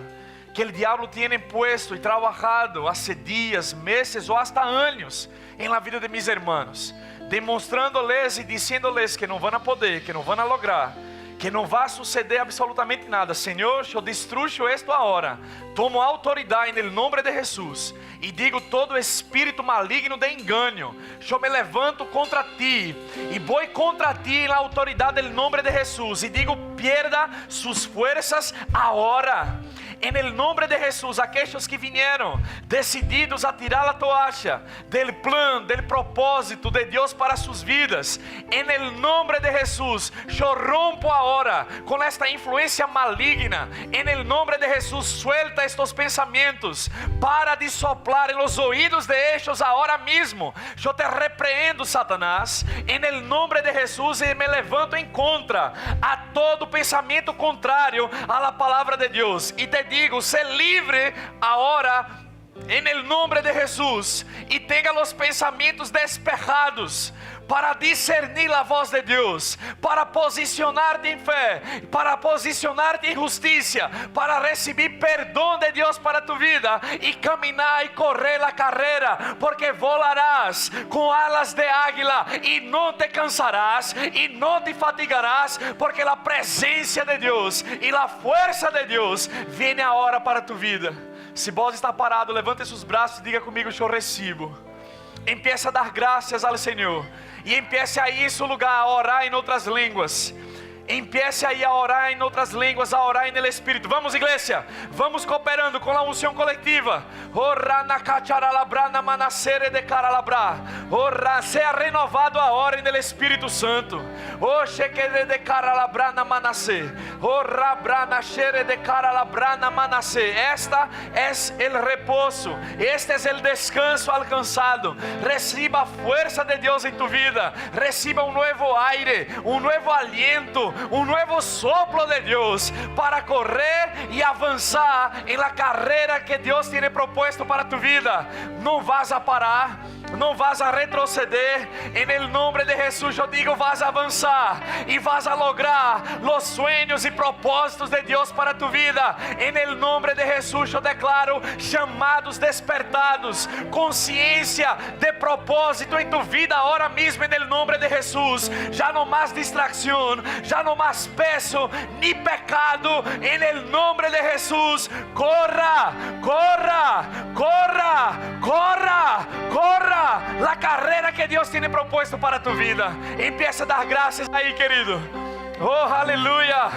que o diabo tem puesto e trabalhado há dias, meses ou hasta anos em la vida de mis hermanos, demonstrando-lhes e dizendo-lhes que não vão poder, que não vão lograr, que não vai suceder absolutamente nada. Senhor, eu destruyo esto agora. Tomo autoridade em nome de Jesus e digo: todo espírito maligno de engano, eu me levanto contra ti e vou contra ti na autoridade em nome de Jesus e digo: pierda suas forças agora. Em nome de Jesus, aqueles que vieram decididos a tirar a toalha del plano, del propósito de Deus para suas vidas, em nome de Jesus, eu rompo agora com esta influência maligna. Em nome de Jesus, suelta estes pensamentos, para de soplar em los ouvidos de ellos agora mesmo. Eu te repreendo, Satanás, em nome de Jesus, e me levanto em contra a todo pensamento contrário à palavra de Deus e te digo: se livre agora en el nombre de Jesús, y tenga los pensamientos despejados para discernir la voz de Dios, para posicionarte en fe, para posicionarte en justicia, para recibir perdón de Dios para tu vida y caminar y correr la carrera, porque volarás con alas de águila y no te cansarás y no te fatigarás, porque la presencia de Dios y la fuerza de Dios viene ahora para tu vida. Se vos está parado, levante seus braços e diga comigo: eu recebo. Empiece a dar graças ao Senhor. E empiece aí em seu lugar a orar em outras línguas. Empiece aí a orar em outras línguas, a orar no Espírito. Vamos, igreja, vamos cooperando com a unção coletiva. Seja renovado agora no Espírito Santo. Esta é o repouso, este é o descanso alcançado. Reciba a força de Deus em tu vida. Reciba um novo aire, um novo aliento, um novo soplo de Deus para correr e avançar em la carreira que Deus tem proposto para tu vida. Não vas a parar, não vas a retroceder. En el nombre de Jesús eu digo: vas a avançar e vas a lograr los sueños e propósitos de Deus para tu vida. En el nombre de Jesús eu declaro chamados despertados, consciência de propósito em tu vida agora mesmo. En el nombre de Jesús, já não mais distracción, já não mais peso ni pecado. En el nombre de Jesús, corra, corra, corra, corra, corra la carreira que Deus tem proposto para tu vida. Empieza a dar graças aí, querido. Oh, aleluya.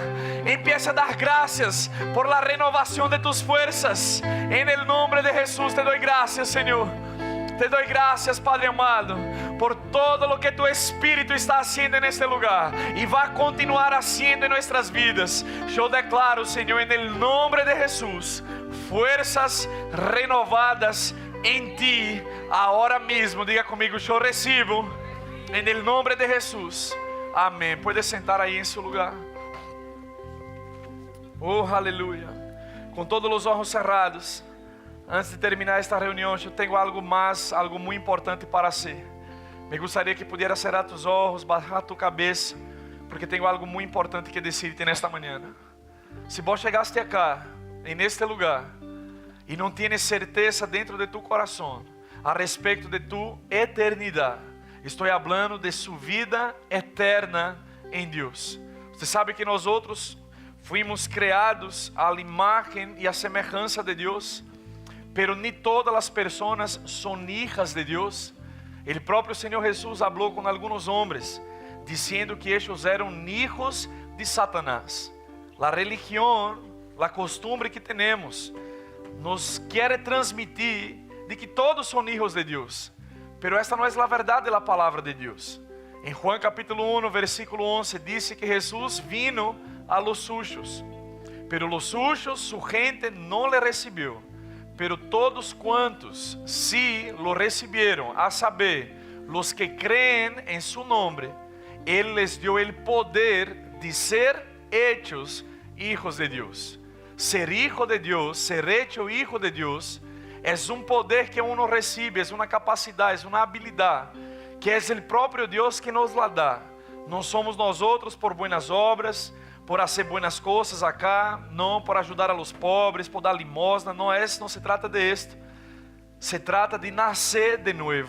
Empieza a dar gracias por la renovación de tus fuerzas. En el nombre de Jesús te doy gracias, Señor. Te doy gracias, Padre amado, por todo lo que tu Espíritu está haciendo en este lugar y va a continuar haciendo en nuestras vidas. Yo declaro, Señor, en el nombre de Jesús, fuerzas renovadas en ti ahora mismo. Diga conmigo: yo recibo en el nombre de Jesús. Amém. Pode sentar aí em seu lugar. Oh, aleluia. Com todos os olhos cerrados, antes de terminar esta reunião, eu tenho algo muito importante para ser. Me gostaria que pudieras cerrar tus olhos, bajar tu cabeça, porque tenho algo muito importante que decidir nesta manhã. Se vos chegaste acá, neste lugar, e não tienes certeza dentro de tu coração a respeito de tu eternidade, estou falando de sua vida eterna em Deus. Você sabe que nós outros fuimos criados à imagem e à semelhança de Deus, pero nem todas as pessoas são hijas de Deus. O próprio Senhor Jesus falou com alguns homens, dizendo que eles eram hijos de Satanás. A religião, a costumbre que temos, nos quer transmitir de que todos são hijos de Deus. Pero esta não é a verdade da palavra de Deus. Em Juan capítulo 1, versículo 11, diz que Jesus vino a los suyos, pero los suyos, su gente não le recibió. Pero todos quantos sí lo recibieron, a saber, los que creen en su nombre, Él les dio el poder de ser hechos hijos de Dios. Ser hijo de Dios, ser hecho hijo de Dios, es un poder que uno recibe, es una capacidad, es una habilidad, que es el propio Dios que nos la da. No somos nosotros por buenas obras, por hacer buenas cosas acá, no por ayudar a los pobres, por dar limosna, no se trata de esto. Se trata de nacer de nuevo.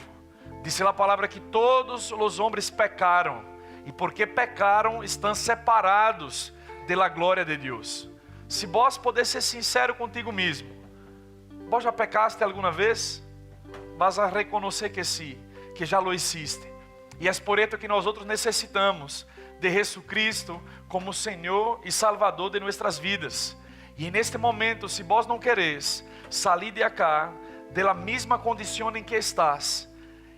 Dice la palabra que todos los hombres pecaron, y porque pecaron están separados de la gloria de Dios. Se vos poder ser sincero contigo mesmo, vos já pecaste alguma vez? Vas a reconhecer que sim, que já lo hiciste. E é por isso que nós outros necessitamos de Jesucristo como Senhor e Salvador de nossas vidas. E neste momento, se vos não queres sair de acá, de la mesma condição em que estás,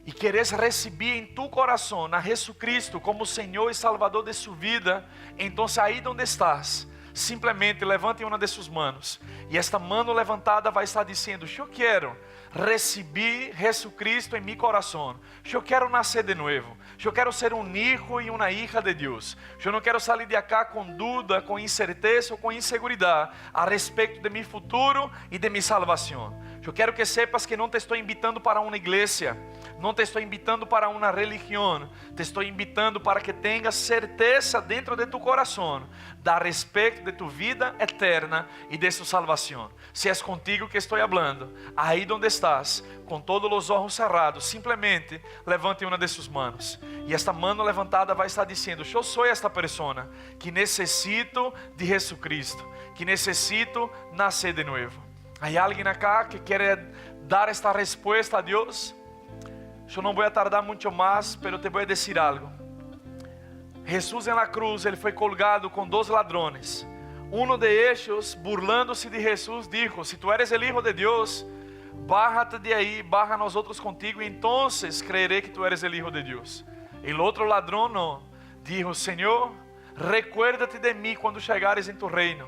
e queres receber em tu coração a Jesucristo como Senhor e Salvador de sua vida, então aí onde estás, simplesmente levante uma de suas manos, e esta mano levantada vai estar dizendo: eu quero receber Jesucristo em meu coração, eu quero nascer de novo, eu quero ser hijo e uma hija de Deus, eu não quero sair de acá com dúvida, com incerteza ou com inseguridade a respeito de meu futuro e de minha salvação. Eu quero que sepas que não te estou invitando para uma igreja, não te estou invitando para uma religião, te estou invitando para que tenhas certeza dentro de tu coração a respeito de tu vida eterna e de su salvação. Se é contigo que estou falando, aí donde estás, com todos os olhos cerrados, simplesmente levante uma de suas mãos. E esta mão levantada vai estar dizendo: eu sou esta pessoa que necessito de Jesus Cristo, que necessito nascer de novo. Há alguém acá que quer dar esta resposta a Deus? Eu não vou tardar muito mais, mas te vou dizer algo. Jesus na cruz, ele foi colgado com 2 ladrões. Um de eles, burlando-se de Jesus, dijo: se tu eres el Hijo de Deus, bájate de aí, baja nós outros contigo, e então creeré que tu eres el Hijo de Deus. El outro ladrão não, dijo: Senhor, recuérdate de mim quando chegares em tu reino.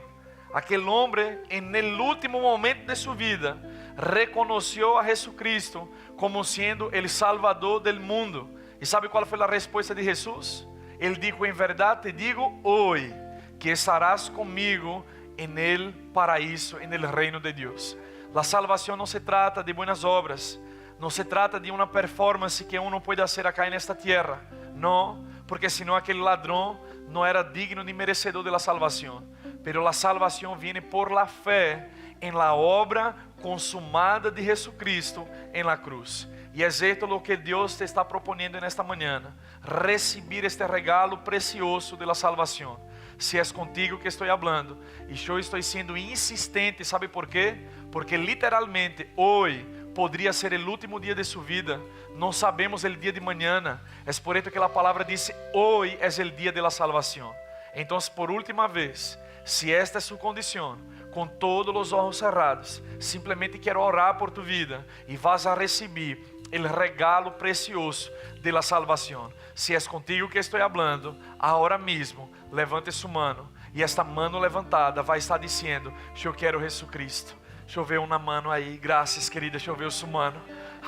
Aquele homem, no último momento de sua vida, reconheceu a Jesucristo como sendo o Salvador del mundo. E sabe qual foi a resposta de Jesus? Ele disse: em verdade te digo hoje, que estarás comigo en el paraíso, en el reino de Deus. A salvação não se trata de buenas obras, não se trata de uma performance que uno puede hacer acá nesta tierra. Não, porque senão aquele ladrão não era digno ni merecedor de la salvação. Pero la salvación viene por la fe en la obra consumada de Jesucristo en la cruz. Y es esto lo que Dios te está proponiendo en esta mañana: recibir este regalo precioso de la salvación. Si es contigo que estoy hablando, y yo estoy siendo insistente, ¿sabe por qué? Porque literalmente hoy podría ser el último día de su vida. No sabemos el día de mañana. Es por esto que la palabra dice: hoy es el día de la salvación. Entonces, por última vez, se esta é sua condição, com todos os olhos cerrados, simplesmente quero orar por tu vida e vas a receber o regalo precioso de la salvação. Se é contigo que estou falando, agora mesmo, levante sua mão, e esta mão levantada vai estar dizendo: eu quero Jesus Cristo. Deixa eu ver uma mão aí, graças querida, deixa eu ver sua mão.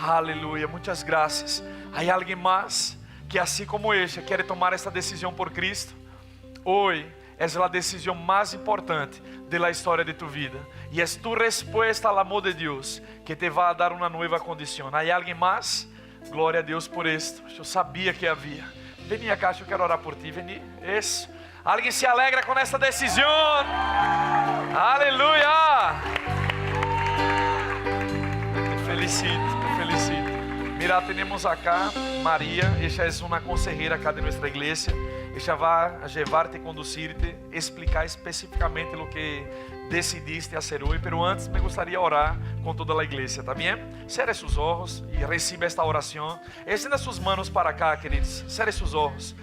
Aleluia, muitas graças. Há alguém mais que, assim como este, quer tomar esta decisão por Cristo? Hoje é a decisão mais importante da história de tu vida, e é tu resposta ao amor de Deus que te vai dar uma nova condição. Há alguém mais? Glória a Deus por isto. Eu sabia que havia. Vem cá, eu quero orar por ti. Vem. Isso. Alguém se alegra com esta decisão? Aleluia! Te felicito, te felicito. Mira, temos acá Maria. Esta é uma consejera acá de nossa igreja. Ella va a llevarte, conducirte, explicar especificamente lo que decidiste hacer hoy. Pero antes me gustaría orar con toda la iglesia, ¿está bien? Cierre sus ojos y reciba esta oración. Extienda sus manos para acá, queridos. Cierre sus ojos.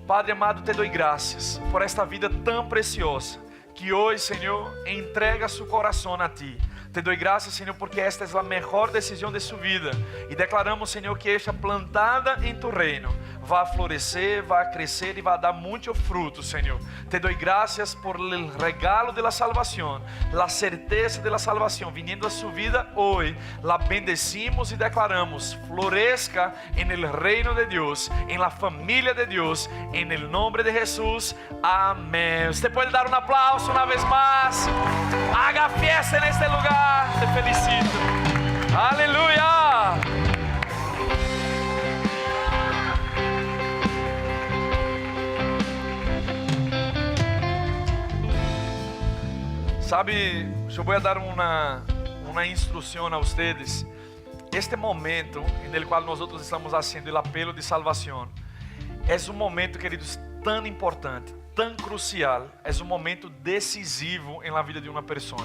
Padre amado, te doy gracias por esta vida tan preciosa que hoy, Señor, entrega su corazón a ti. Te doy gracias, Senhor, porque esta é a melhor decisão de sua vida. E declaramos, Senhor, que esta plantada em tu reino vai florescer, vai crescer e vai dar muito fruto, Senhor. Te doy gracias por el regalo de la salvación, la certeza de la salvación viniendo a su vida hoy. La bendecimos y declaramos: florezca en el reino de Dios, en la familia de Dios, en el nombre de Jesús. Amén. Usted puede dar un aplauso una vez más. Haga fiesta en este lugar. Te felicito. Aleluya. Sabe, eu vou dar uma instrução a vocês. Este momento no qual nós estamos fazendo o apelo de salvação é um momento, queridos, tão importante, tão crucial. É um momento decisivo na vida de uma pessoa.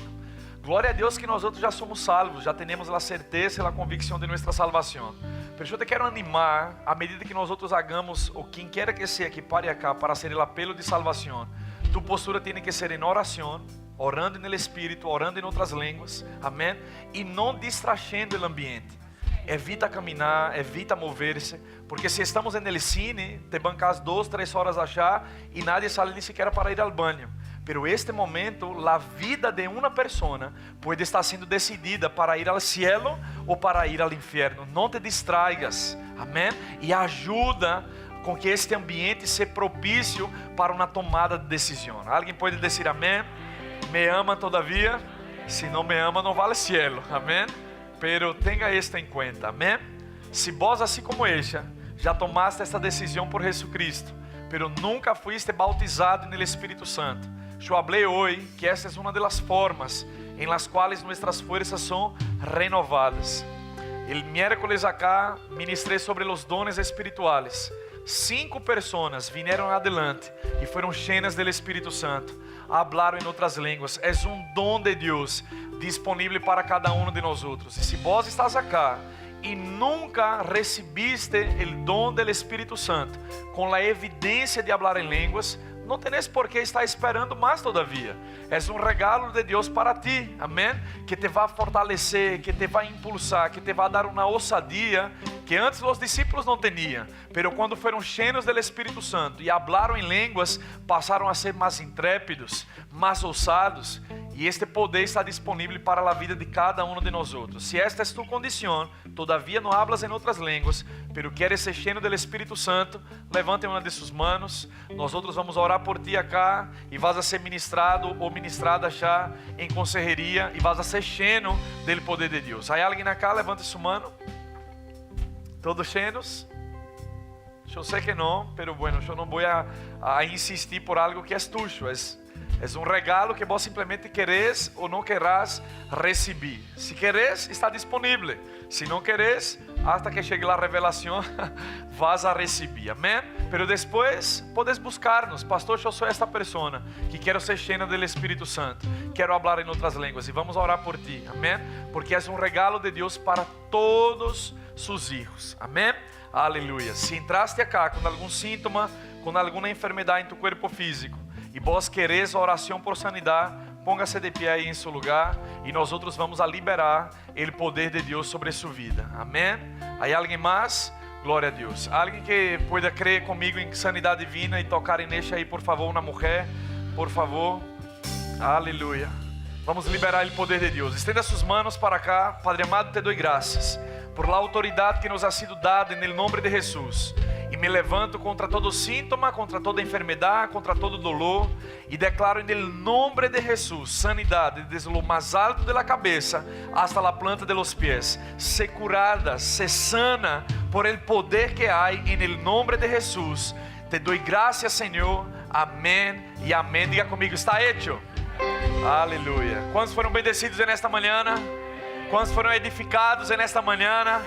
Glória a Deus que nós já somos salvos, já temos a certeza e a convicção de nossa salvação. Mas eu te quero animar, à medida que nós hagamos, ou quem quer que seja que pare acá para ser o apelo de salvação, tu postura tem que ser em oração, orando no Espírito, orando em outras línguas, amém? E não distraindo o ambiente. Evita caminhar, evita mover-se, porque se estamos no cine, te bancas 2, 3 horas achar e nadie sale nem sequer para ir ao banho. Pero este momento, a vida de uma pessoa pode estar sendo decidida para ir ao cielo ou para ir ao inferno. Não te distraigas, amém? E ajuda com que este ambiente seja propício para uma tomada de decisão. Alguém pode dizer amém? Me ama todavia? Si no me ama, no vale cielo. Amén. Pero tenga esto en cuenta. Amén. Si vos, así como ella, já tomaste esta decisão por Jesucristo, pero nunca fuiste bautizado no Espírito Santo, eu hablé hoje que esta é uma das formas em las quais nossas forças são renovadas. El miércoles acá ministrei sobre os dones espirituais. 5 pessoas vieram adelante e foram cheias do Espírito Santo. Hablaram em outras línguas. É dom de Deus disponível para cada de nós outros. E se vos estás acá e nunca recebiste o dom do Espírito Santo com a evidência de falar em línguas, não tenés por que estar esperando mais todavia. É regalo de Deus para ti, amém? Que te vai fortalecer, que te vai impulsar, que te vai dar uma ousadia que antes os discípulos não tinham, pero quando foram cheios do Espírito Santo e falaram em línguas, passaram a ser mais intrépidos, mais ousados, e este poder está disponível para a vida de cada de nós outros. Se esta é tu condição, todavia não hablas em outras línguas, pero queres ser cheio do Espírito Santo, levante uma de suas manos. Nós outros vamos orar por ti acá e vas a ser ministrado ou ministrada já em consejeria e vas a ser cheio do poder de Deus. Há alguém acá? Levante sua mano. Todos cheios? Eu sei que não, pero bueno, eu não vou a insistir por algo que é tuyo. É um regalo que vos simplesmente querés ou não querás receber. Se querés, está disponível. Se não querés, hasta que chegue a revelação, vas a receber. Amém? Pero depois, podes buscar-nos. Pastor, eu sou esta pessoa que quero ser cheia do Espírito Santo. Quero falar em outras línguas e vamos orar por ti. Amém? Porque é um regalo de Deus para todos seus filhos. Amém? Aleluia. Se entraste acá com algum síntoma, com alguma enfermidade em tu corpo físico, e vos queres a oração por sanidade, póngase de pé aí em seu lugar e nós outros vamos a liberar o poder de Deus sobre sua vida. Amém? Há alguém mais? Glória a Deus. Alguém que pueda crer comigo em sanidade divina e tocar neste aí, por favor, uma mulher, por favor. Aleluia. Vamos liberar o poder de Deus. Estenda suas manos para cá. Padre amado, te dou graças por la autoridade que nos ha sido dada em nome de Jesus. E me levanto contra todo síntoma, contra toda enfermidade, contra todo dolor, e declaro em nome de Jesus sanidade desde o mais alto da cabeça hasta a planta de los pies. Se curada, se sana por el poder que há em nome de Jesus. Te dou graças, Senhor. Amém e amém. Diga comigo, está hecho. Aleluia. Quantos foram bendecidos nesta manhã? Quantos foram edificados nesta manhã?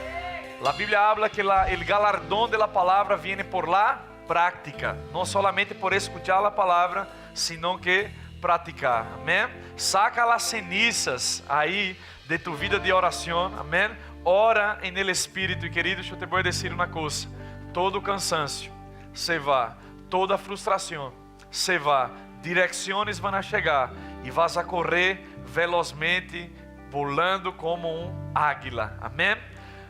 A Bíblia habla que o galardão da palavra viene por la prática, não solamente por escuchar a palavra, sino que praticar. Amém? Saca as cenizas aí de tu vida de oração. Amém? Ora em el Espírito. E queridos, eu te vou dizer uma coisa: todo cansancio se vai, toda frustração se vai, direções vão a chegar e vas a correr velozmente, volando como águila. Amém?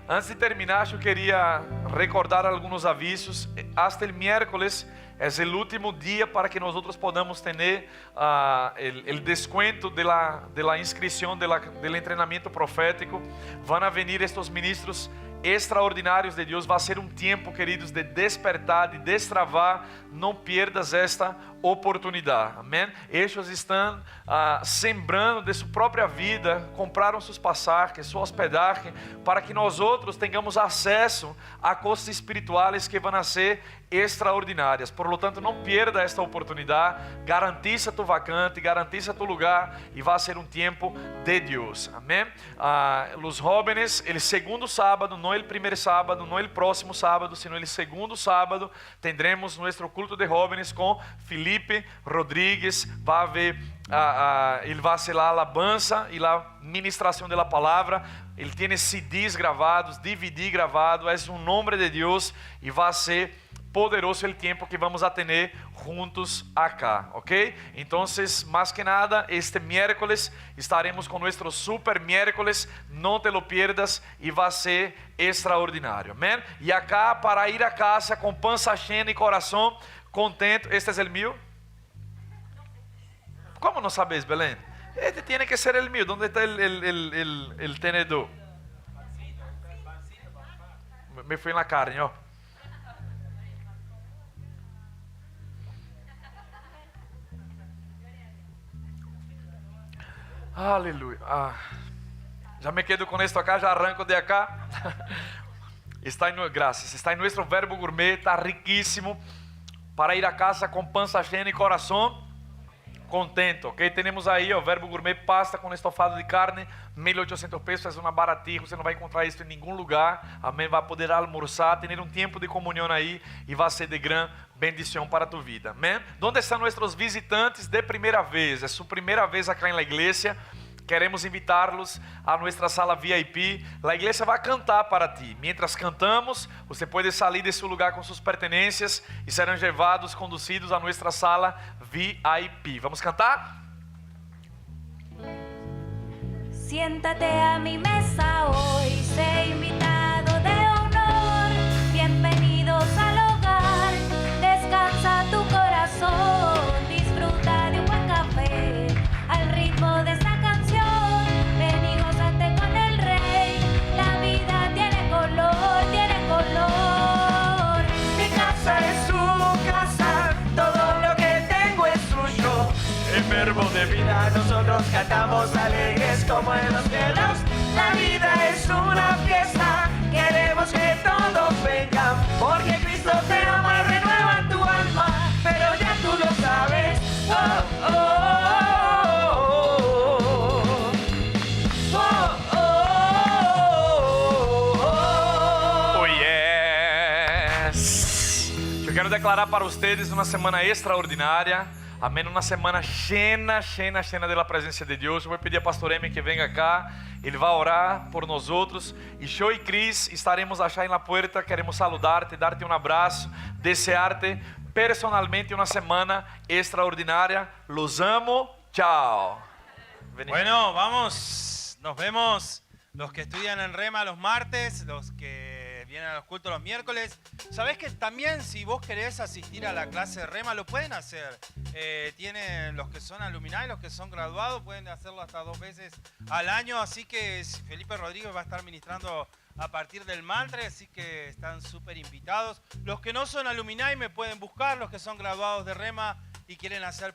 Antes de terminar, eu queria recordar alguns avisos. Hasta el miércoles é o último dia para que nós outros podamos ter o descuento de la inscrição del entrenamiento profético. Van a venir estes ministros extraordinários de Deus. Vai ser um tempo, queridos, de despertar, de destravar. Não pierdas esta oportunidade. Amém? Estes estão sembrando de sua própria vida, compraram seus passagens, sua hospedagem, para que nós outros tenhamos acesso a coisas espirituais que vão ser extraordinárias. Por lo tanto, não pierda esta oportunidade. Garantiza tu vacante, garantiza tu lugar e vai ser um tempo de Deus. Amém? Os jóvenes, el segundo sábado, não el primeiro sábado, não el próximo sábado, sino el segundo sábado, tendremos nosso culto de jóvenes com Felipe Rodrigues. Vai haver ele vai ser lá a alabança e a ministração da palavra. Ele tem CDs gravados, DVD gravado. É um nome de Deus e vai ser poderoso o tempo que vamos a ter juntos acá, ok? Então, mais que nada, este miércoles estaremos com nosso super miércoles. Não te lo pierdas e vai ser extraordinário, amém? E acá, para ir a casa com pança cheia e coração contento. Este é o meu? Como não sabes, Belém? Este tem que ser o meu. Onde está o tenedor? Me fui na carne, ó. Aleluya. Ya me quedo con esto acá, ya arranco de acá. Gracias. Está en nuestro Verbo Gourmet, está riquísimo para ir a casa con panza llena y corazón contento, ok? Tenemos ahí o Verbo Gourmet pasta con estofado de carne, 1.800 pesos, es una baratija, você não vai encontrar isso em nenhum lugar, amém? Vai poder almoçar, ter um tempo de comunhão aí e vai ser de gran bendição para tu vida, amém? Onde estão nossos visitantes de primeira vez? É sua primeira vez aqui na igreja. Queremos invitar-los a nossa sala VIP. A igreja vai cantar para ti. Mientras cantamos, você pode sair de seu lugar com suas pertenências e serão levados, conduzidos a nossa sala VIP. Vamos cantar? Siéntate a mi mesa hoy, sé invitado de honor. Bienvenidos al hogar, descansa tu corazón, disfruta de un buen café al ritmo de esta canción. Ven y gózate con el rey, la vida tiene color, tiene color. Mi casa es su casa, todo lo que tengo es suyo. El verbo de vida nosotros cantamos alegres como en los cielos. La vida es una fiesta, queremos que todos vengan, porque Cristo te ama y renueva tu alma, pero ya tú lo sabes. Oh, oh, oh, oh, oh, oh, oh, oh. Oh yes! Eu quero declarar para vocês uma semana extraordinária. Amém, uma semana llena da presença de Deus. Eu vou pedir a pastor Emi que venha cá. Ele vai orar por nós outros. E eu e Cris estaremos achar na porta. Queremos saludar-te, dar-te um abraço, desejar-te personalmente uma semana extraordinária. Los amo. Tchau. Bueno, vamos. Nos vemos. Los que estudian en Rema los martes, los que vienen a los cultos los miércoles. Sabés que también si vos querés asistir a la clase de Rema lo pueden hacer. Tienen los que son alumni, los que son graduados, pueden hacerlo hasta 2 veces al año. Así que Felipe Rodríguez va a estar ministrando a partir del martes, así que están súper invitados. Los que no son alumni me pueden buscar, los que son graduados de Rema y quieren hacer